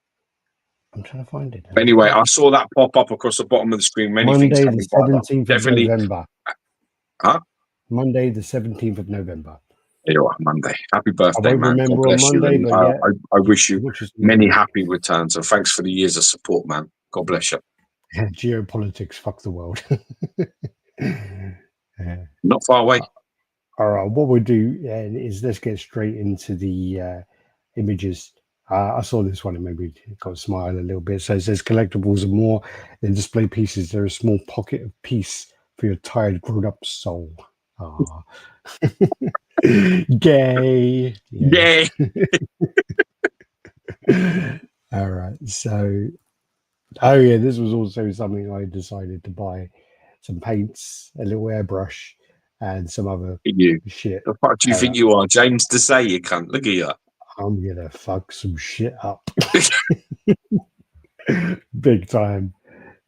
I'm trying to find it. Anyway, I saw that pop up across the bottom of the screen. Monday, the 17th of November. Huh? Monday, the 17th of November. There you are, Monday. Happy birthday, man. God bless Monday, you. I wish you many happy returns. And thanks for the years of support, man. God bless you. Geopolitics, fuck the world. Not far away. All right, what we'll do is let's get straight into the images. I saw this one and maybe got a smile a little bit. So it says collectibles are more than display pieces. They're a small pocket of peace for your tired, grown-up soul. Gay. Yeah. All right. So, this was also something I decided to buy. Some paints, a little airbrush, and some other shit. The fuck do you think you are, James to say you can't? Look at you. I'm gonna fuck some shit up. Big time.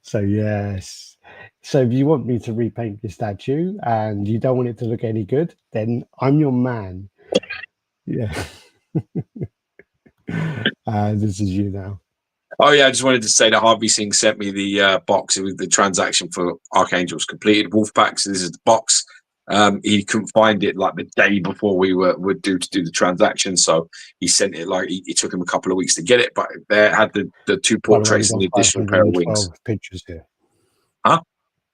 So yes. So if you want me to repaint your statue and you don't want it to look any good, then I'm your man. Yeah. This is you now. Oh yeah, I just wanted to say that Harvey Singh sent me the box with the transaction for Archangel's completed Wolfpack. So this is the box. He couldn't find it like the day before we were due to do the transaction, so he sent it like it took him a couple of weeks to get it. But there had the two portraits and the additional pair of wings. Pictures here. Huh?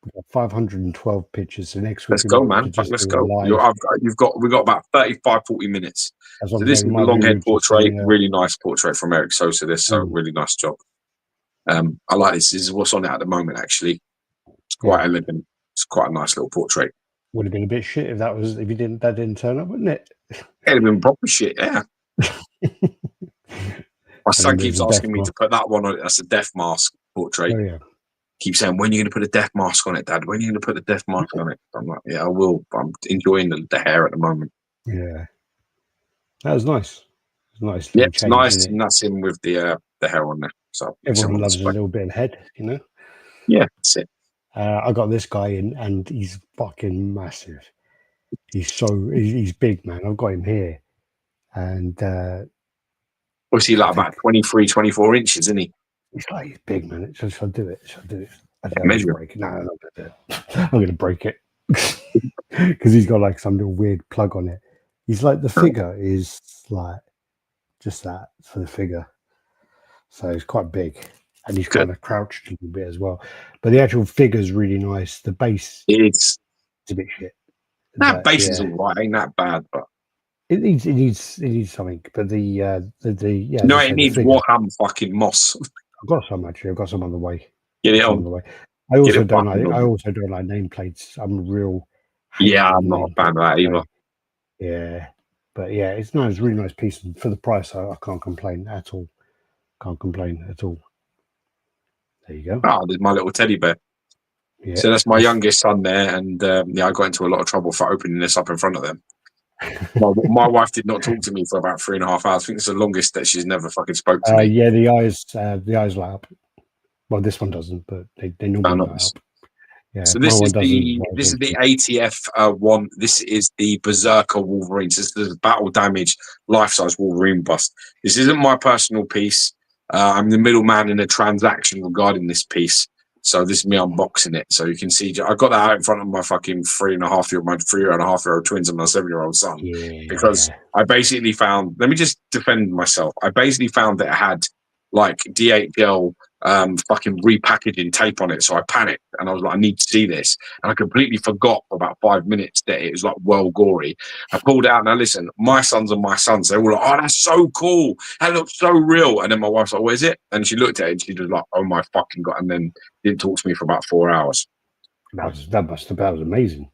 We've got 512 pictures. So next week, let's go, man. Let's go. We've got about 35-40 minutes. So this is the long head portrait, really nice portrait from Eric Sosa. This so really nice job. I like this. This is what's on it at the moment. Actually, it's quite elegant. It's quite a nice little portrait. Would have been a bit shit if that didn't turn up, wouldn't it? It'd have been proper shit, yeah. My son keeps asking me to put that one on it. That's a death mask portrait. Oh, yeah. Keeps saying, when are you going to put a death mask on it, Dad? When are you going to put the death mask on it? I'm like, yeah, I will. I'm enjoying the hair at the moment. Yeah. That was nice. It was nice. Yeah, it's nice. And that's him with the hair on there. So everyone loves a little bit of head, you know? Yeah, that's it. I got this guy in, and he's fucking massive. He's big, man. I've got him here, and what's he like? About 23, 24 inches, isn't he? He's big, man. Should I do it? Measure it. No, I'm not gonna do it. I'm gonna break it because he's got like some little weird plug on it. He's like the figure is like just that for the figure, so he's quite big. And he's kind of crouched a little bit as well. But the actual figure's really nice. The base it's a bit shit. That base is all right, ain't that bad, but it needs something. But it needs Warham fucking moss. I've got some actually. I've got some on the way. Get it on the way. I Get also it don't fucking like. I done. also don't like nameplates. I'm a real. Yeah, hater I'm not a fan of that either. Yeah, but yeah, it's nice. Really nice piece, and for the price, I can't complain at all. Can't complain at all. There you go. Oh, there's my little teddy bear. Yeah. So that's my youngest son there, and yeah, I got into a lot of trouble for opening this up in front of them. My wife did not talk to me for about 3.5 hours. I think it's the longest that she's never fucking spoke to me. Yeah, the eyes light up. Well, this one doesn't, but they normally light up. Yeah, so this is the doesn't. ATF one. This is the Berserker Wolverine. So this is the battle damage life-size Wolverine bust. This isn't my personal piece. I'm the middleman in a transaction regarding this piece. So this is me unboxing it. So you can see I got that out in front of my fucking 3.5-year-old twins and my 7-year-old son. Yeah. Because I basically found, let me just defend myself. I basically found that it had like DHL fucking repackaging tape on it. So I panicked and I was like, I need to see this. And I completely forgot for about 5 minutes that it was like well gory. I pulled it out. Now listen, my sons are my sons. They were like, oh, that's so cool. That looks so real. And then my wife's like, what is it? And she looked at it and she was like, oh my fucking God. And then didn't talk to me for about 4 hours. That was amazing.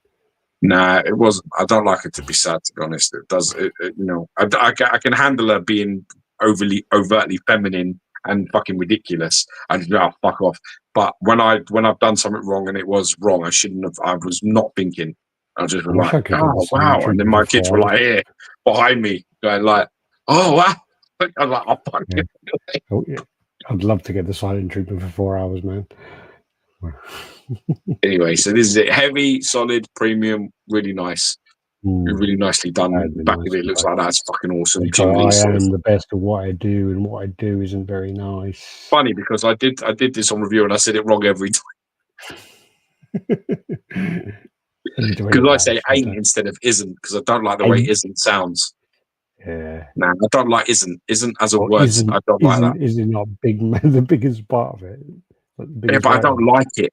Nah, it wasn't. I don't like it to be sad, to be honest. It does, you know, I can handle her being overtly feminine and fucking ridiculous. I just fuck off. But when I've done something wrong and it was wrong, I shouldn't have. I was not thinking. I was just like, oh wow, and then my kids were like here behind me, going like, oh wow. I was like, oh fuck. Yeah. I'd love to get the silent treatment for 4 hours, man. Anyway, so this is it. Heavy, solid, premium, really nice. Really nicely done. Back of it looks like that's fucking awesome. Jim Lee I am the best at what I do, and what I do isn't very nice. Funny because I did this on review and I said it wrong every time. Because I say ain't instead of isn't, because I don't like the way isn't sounds. Yeah. Nah, I don't like isn't as a word. I don't like that. Is it not big? The biggest part of it. Yeah, but I don't like it.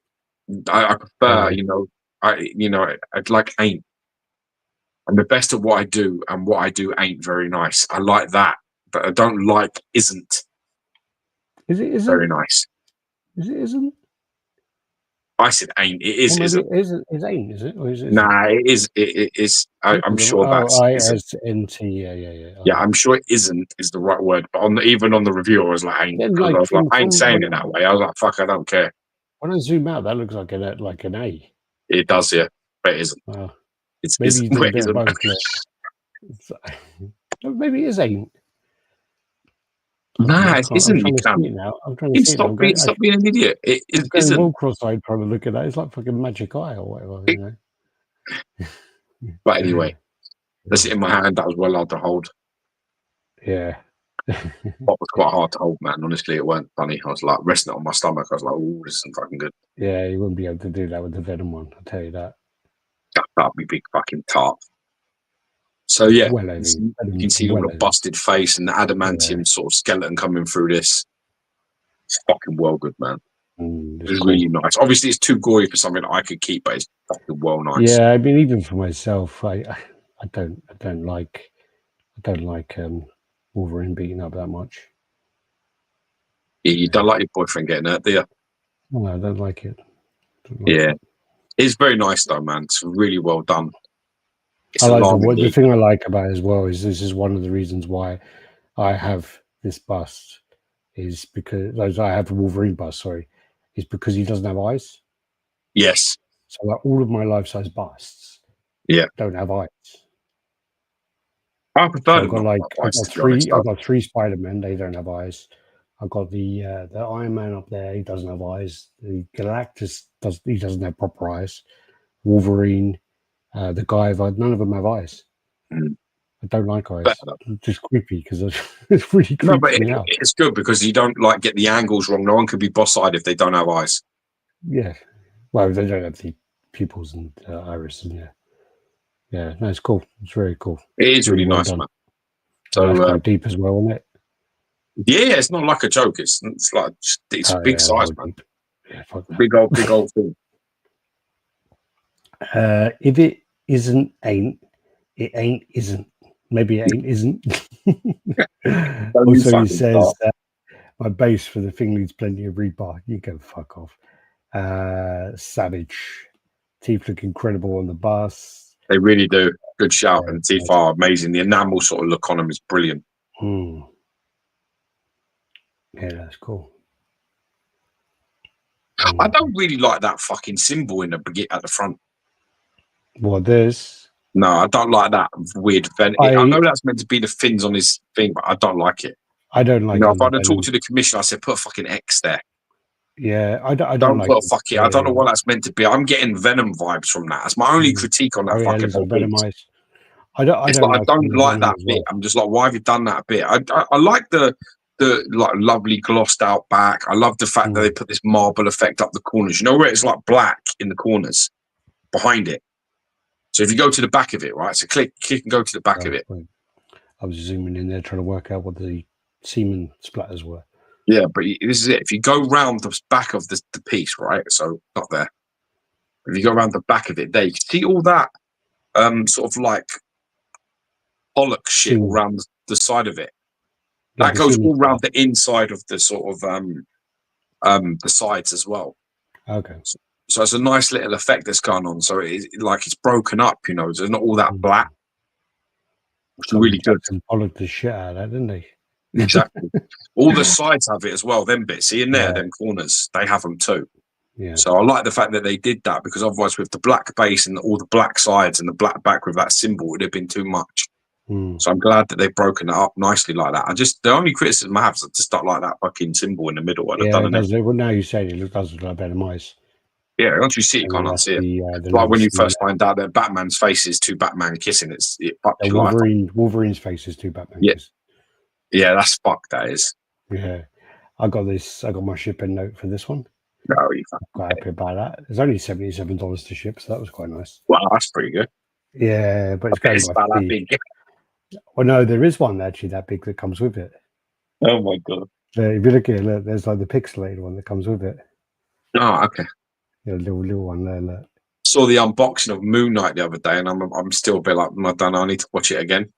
I prefer, I'd like ain't. I'm the best at what I do, and what I do ain't very nice. I like that, but I don't like isn't. Is it isn't very nice? Is it isn't? I said ain't. It is. Isn't. It ain't. Is it? Or is it? Nah, it is. It is. I'm sure that's. ISNT. Yeah. Yeah, I'm sure it isn't is the right word. But even on the review, I was like, ain't. I was like, I ain't saying it that way. I was like, fuck, I don't care. When I zoom out, that looks like an A. It does, yeah, but it isn't. It's maybe you did a bit of both. Maybe it is ain't. Nah, it isn't. You can. I'm trying to see stop being an idiot. It isn't. All cross-eyed trying to look at that. It's like fucking magic eye or whatever. You know? But anyway, that's it in my hand. That was well hard to hold. Yeah. That was quite hard to hold, man. Honestly, it weren't funny. I was like resting it on my stomach. I was like, oh, this isn't fucking good. Yeah, you wouldn't be able to do that with the Venom one. I'll tell you that. That'd be big fucking tart. So yeah, you can see the busted face and the adamantium sort of skeleton coming through this. It's fucking well good, man. It's really nice. Obviously, it's too gory for something that I could keep, but it's fucking well nice. Yeah, I mean, even for myself, I don't like Wolverine beating up that much. Yeah, you don't like your boyfriend getting hurt, do you? No, I don't like it. It's very nice though, man. It's really well done. The thing I like about it as well is this is one of the reasons why I have this bust is because I have the Wolverine bust. Sorry, is because he doesn't have eyes. Yes. So like all of my life-size busts, don't have eyes. I prefer. I've got three Spider-Men. They don't have eyes. I've got the Iron Man up there. He doesn't have eyes. The Galactus doesn't have proper eyes. Wolverine, the Guyver, none of them have eyes. I don't like eyes. It's just creepy because it's really creepy. No, but it's good because you don't like get the angles wrong. No one can be boss-eyed if they don't have eyes. Yeah, well, they don't have the pupils and iris, and yeah. No, it's cool. It's very cool. It is really nice, man. So quite deep as well, isn't it? Yeah, it's not like a joke. It's like it's big size, man. Yeah, big old thing. If it ain't, it ain't isn't. Maybe it ain't isn't. Also, he says my base for the thing needs plenty of rebar. You go fuck off. Savage. Teeth look incredible on the bus. They really do. Good shout. And teeth are amazing. The enamel sort of look on them is brilliant. Yeah, that's cool. I don't really like that fucking symbol in the at the front. What, this? No, I don't like that weird Venom. I know that's meant to be the fins on his thing, but I don't like it. I don't like it. If I'd have talked to the commissioner, I said, put a fucking X there. Yeah, I don't like put a fucking. I don't know what that's meant to be. I'm getting Venom vibes from that. That's my only critique on that fucking whole Venom piece. eyes. I don't like that bit. I'm just like, why have you done that bit? I like the like lovely glossed out back. I love the fact that they put this marble effect up the corners. You know where it's like black in the corners behind it. So if you go to the back of it, right? So click and go to the back of it. I was zooming in there trying to work out what the semen splatters were. Yeah, but this is it. If you go round the back of the piece, right? So not there. If you go around the back of it, there you can see all that sort of like pollock shit all around the side of it. That goes all around the inside of the sort of the sides as well. Okay. So it's a nice little effect that's going on. So it's like it's broken up, you know. There's not all that black. It's really good. Pollock the shit out of that, didn't they? Exactly. All the sides have it as well. Them bits, see in there, them corners, they have them too. Yeah. So I like the fact that they did that, because otherwise, with the black base and all the black sides and the black back with that symbol, it would have been too much. So I'm glad that they've broken it up nicely like that. The only criticism I have is just not like that fucking symbol in the middle. Well, now you say it does look like Venom eyes. Yeah, once you see it, you can't unsee it. It's like when you first find out that Batman's face is two Batman kissing. It fucks your life up. Wolverine's face is two Batman kissing. Yeah, that's fucked. That is. Yeah, I got my shipping note for this one. No, you I'm quite happy about that. It's only $77 to ship, so that was quite nice. Well, that's pretty good. Yeah, but it's about that big. Well, no, there is one actually that big that comes with it. Oh my god! If you look at it, there's like the pixelated one that comes with it. Oh, okay. Yeah, little one there. Look. Saw the unboxing of Moon Knight the other day, and I'm still a bit like, I don't know. I need to watch it again.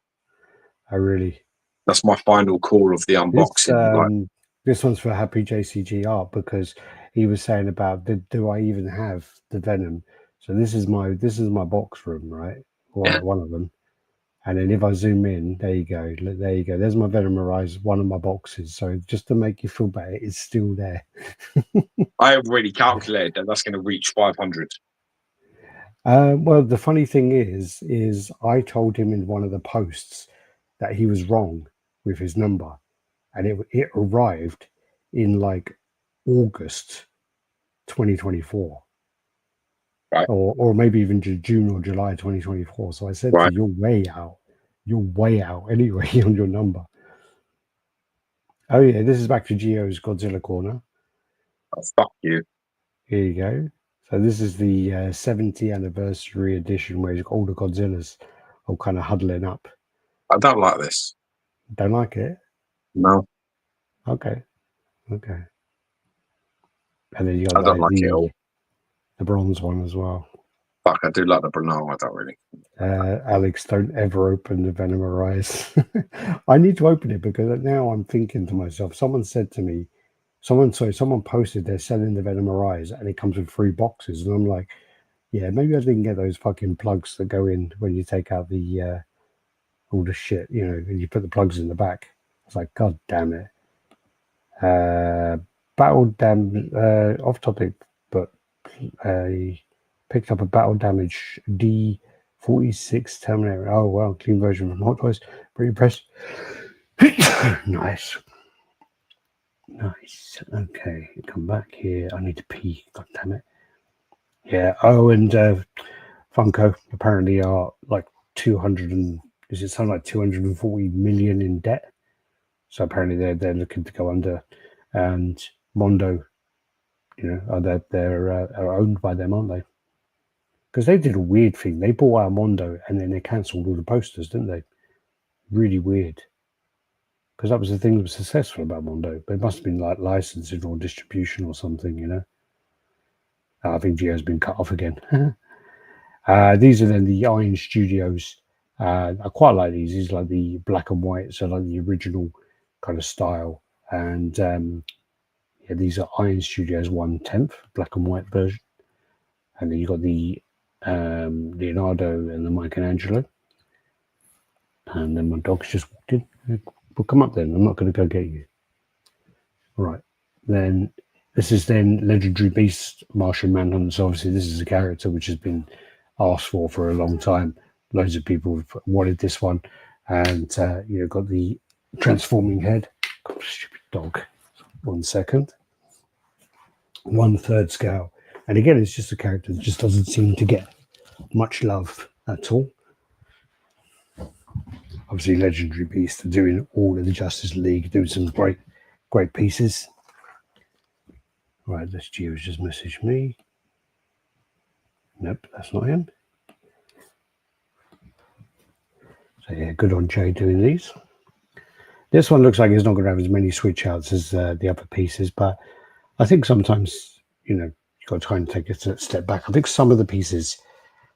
I really. That's my final call of the unboxing. This one's for Happy JCG Art, because he was saying about do I even have the Venom? So this is my box room, right? One of them. And then if I zoom in, there you go. There's my Venom Arise, one of my boxes. So just to make you feel better, it's still there. I have already calculated that that's going to reach 500. Well, the funny thing is I told him in one of the posts that he was wrong with his number, and it arrived in like August 2024. Right. Or maybe even June or July 2024. So I said, to you, you're way out anyway on your number. Oh yeah, this is back to Geo's Godzilla Corner. Oh, fuck you. Here you go. So this is the 70th anniversary edition, where you've got all the Godzillas all kind of huddling up. I don't like this. Don't like it? No. Okay. And then you got I don't like it all. The bronze one as well. Fuck, I do like the no, I don't really. Alex, don't ever open the Venom Arise. I need to open it, because now I'm thinking to myself, someone posted they're selling the Venom Arise and it comes with 3 boxes, and I'm like, yeah, maybe I didn't get those fucking plugs that go in when you take out the all the shit, you know, and you put the plugs in the back. It's like, god damn it. Off topic, but I picked up a battle damage D46 Terminator. Oh wow, clean version from Hot Toys. Pretty impressed. Nice. Okay, come back here. I need to pee. God damn it. Yeah. Oh, and Funko apparently are like 240 million in debt. So apparently they're looking to go under, and Mondo, you know, are owned by them, aren't they? Because they did a weird thing. They bought out Mondo and then they cancelled all the posters, didn't they? Really weird. Because that was the thing that was successful about Mondo. But it must have been like licensing or distribution or something, you know. I think Geo's been cut off again. These are then the Iron Studios. I quite like these. These are like the black and white, so like the original kind of style. And Yeah, these are Iron Studios 1/10 black and white version, and then you got the Leonardo and the Michelangelo, and then my dog's just walked in. Well, come up then. I'm not going to go get you. Right, then this is then Legendary Beast Martian Manhunt. So obviously this is a character which has been asked for a long time. Loads of people have wanted this one, and you've got the transforming head. God, stupid dog. 1 second. 1/3 scale, and again, it's just a character that just doesn't seem to get much love at all. Obviously, Legendary Beast are doing all of the Justice League, doing some great pieces. Right, this Geo's just messaged me. Nope, that's not him. So yeah, good on Jay doing these. This one looks like it's not going to have as many switch outs as the other pieces, but I think sometimes, you've got to try and take a step back. I think some of the pieces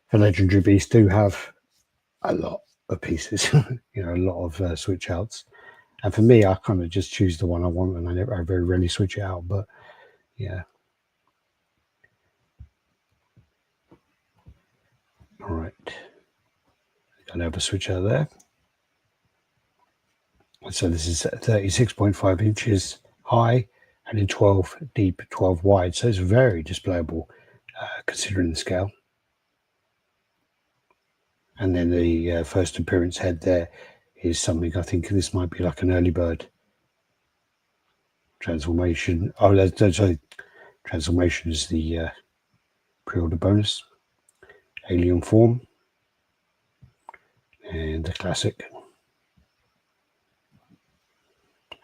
for Legendary Beast do have a lot of pieces, a lot of switch outs. And for me, I kind of just choose the one I want, and I very rarely switch it out. But yeah. All right. Got another switch out there. So this is 36.5 inches high and in 12 deep, 12 wide. So it's very displayable considering the scale. And then the first appearance head there is something, I think this might be like an early bird transformation. Oh, sorry. Transformation is the pre-order bonus. Alien form. And the classic.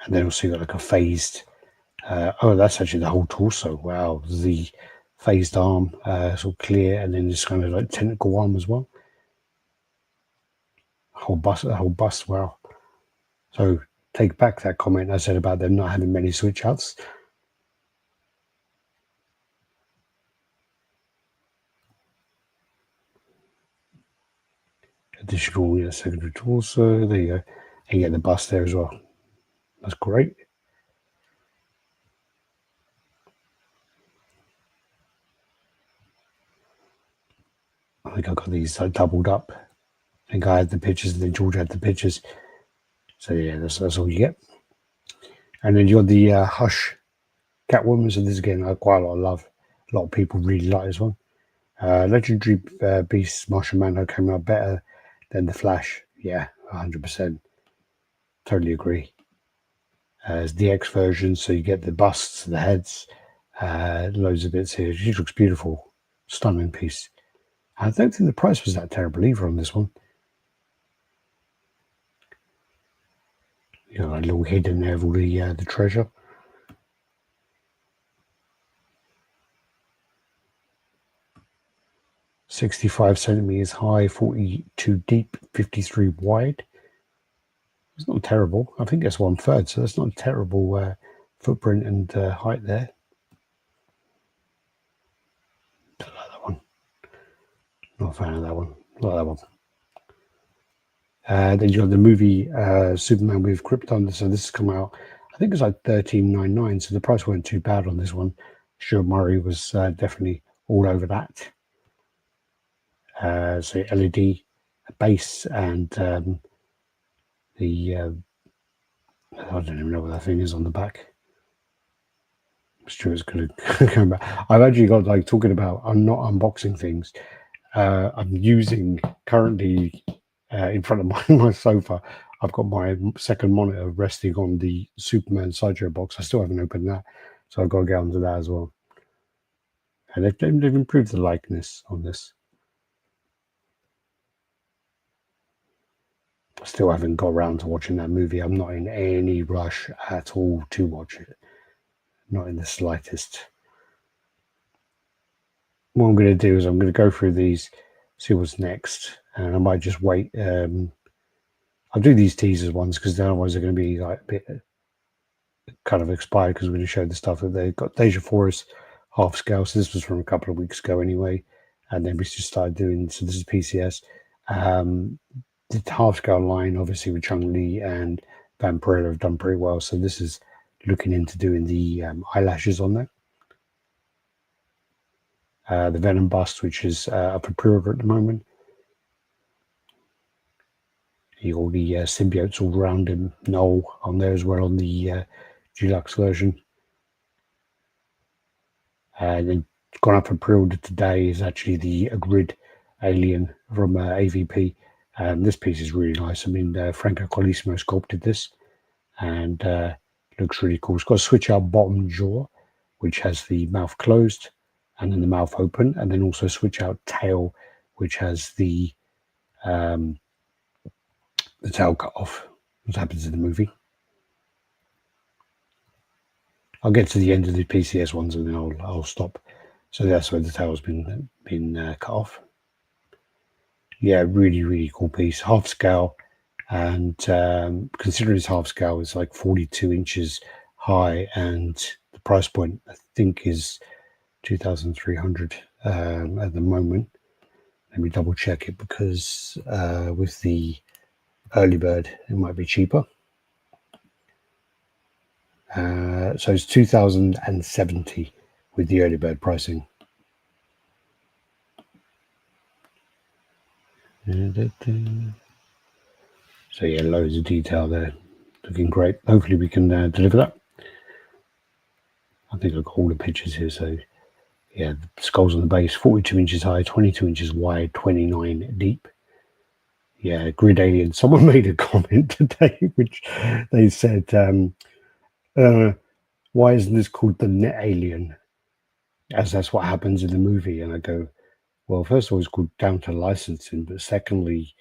And then also you got like a phased. That's actually the whole torso. Wow, the phased arm, sort of clear, and then this kind of like tentacle arm as well. Whole bust. Wow. So take back that comment I said about them not having many switch outs. Additional secondary torso. There you go. And you get the bust there as well. That's great. I think I got these doubled up. I think I had the pictures, and then George had the pictures. So yeah, that's all you get. And then you got the Hush Catwoman. So this again, quite a lot of love. A lot of people really like this one. Legendary Beast Martian Manhunt came out better than the Flash. Yeah, 100%. Totally agree. It's the X version, so you get the busts, the heads, loads of bits here. She looks beautiful. Stunning piece. I don't think the price was that terrible either on this one. A little hidden there of all the treasure. .65 centimeters high, 42 deep, 53 wide. It's not terrible. I think that's 1/3, so that's not a terrible footprint and height there. Don't like that one. Not a fan of that one. Not that one. Then you got the movie Superman with Krypton. So this has come out, I think it's like $13.99. So the price weren't too bad on this one. Sure, Murray was definitely all over that. So LED base and the I don't even know what that thing is on the back. Stuart's going to come back. I've actually got talking about. I'm not unboxing things. I'm using currently in front of my sofa. I've got my second monitor resting on the Superman Sideshow box. I still haven't opened that, so I've got to get onto that as well. And they've improved the likeness on this. I still haven't got around to watching that movie. I'm not in any rush at all to watch it. Not in the slightest. What I'm going to do is I'm going to go through these, see what's next, and I might just wait. I'll do these teasers ones because otherwise they're going to be like a bit kind of expired because we're going to show the stuff that they've got. Deja Forest half scale. So this was from a couple of weeks ago anyway, and then we just started doing. So this is PCS. The half scale line, obviously, with Chung Lee and Vampirella have done pretty well. So this is looking into doing the eyelashes on there. The Venom bust, which is up for pre-order at the moment. You got all the symbiotes all around him. Null on there as well on the deluxe version. And then gone up for pre-order today is actually the Grid alien from AVP. This piece is really nice. I mean, Franco Colissimo sculpted this, and looks really cool. It's got a switch out bottom jaw, which has the mouth closed and then the mouth open, and then also switch out tail, which has the tail cut off, as happens in the movie. I'll get to the end of the PCS ones and then I'll stop. So that's where the tail's been cut off. Yeah, really, really cool piece. Half scale, and considering it's half scale, it's like 42 inches high, and the price point I think is 2,300 at the moment. Let me double check it, because with the early bird it might be cheaper. So it's 2,070 with the early bird pricing. So yeah, loads of detail there, looking great. Hopefully we can deliver that. I think I've got all the pictures here. So yeah, the skulls on the base, 42 inches high, 22 inches wide, 29 deep. Yeah, Grid Alien. Someone made a comment today which they said, why isn't this called the Net Alien, as that's what happens in the movie? And I go, well, first of all, it's called down to licensing, but secondly,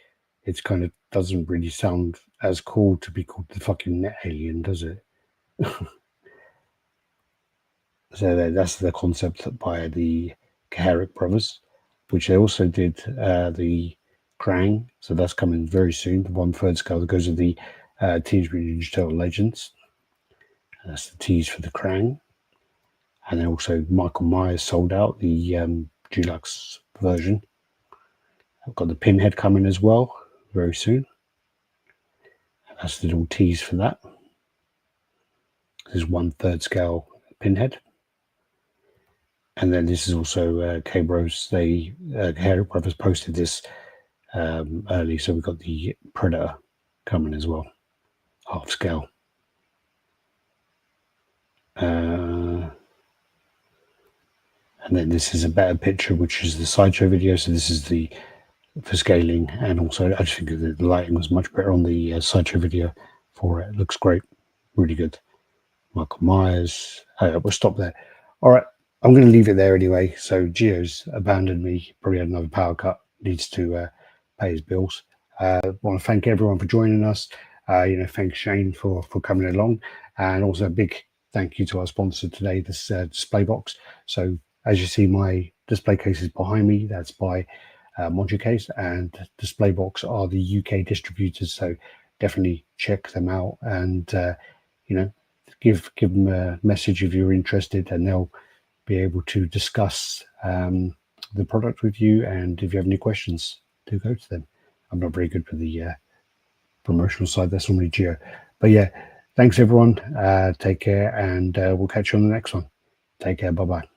it's kind of doesn't really sound as cool to be called the fucking Net Alien, does it? So that's the concept by the Kaharic brothers, which they also did the Krang. So that's coming very soon. The 1/3 scale that goes with the Teenage Mutant Ninja Turtle Legends. And that's the tease for the Krang. And then also Michael Myers sold out the deluxe version. I've got the Pinhead coming as well very soon. And that's the little tease for that. This is 1/3 scale Pinhead. And then this is also K-Bros. They Kaharic brothers posted this early, so we've got the Predator coming as well, half scale. And then this is a better picture, which is the Sideshow video. So this is the for scaling, and also I just think the lighting was much better on the Sideshow video for it. It looks great, really good. Michael Myers. We'll stop there. All right, I'm going to leave it there anyway. So Geo's abandoned me, probably had another power cut, needs to pay his bills. I want to thank everyone for joining us. Thanks Shane for coming along, and also a big thank you to our sponsor today, this display box. So as you see, my display case is behind me. That's by Moducase, and display box are the UK distributors. So definitely check them out, and give them a message if you're interested, and they'll be able to discuss the product with you. And if you have any questions, do go to them. I'm not very good with the promotional side. That's normally Geo. But yeah, thanks everyone. Take care, and we'll catch you on the next one. Take care. Bye-bye.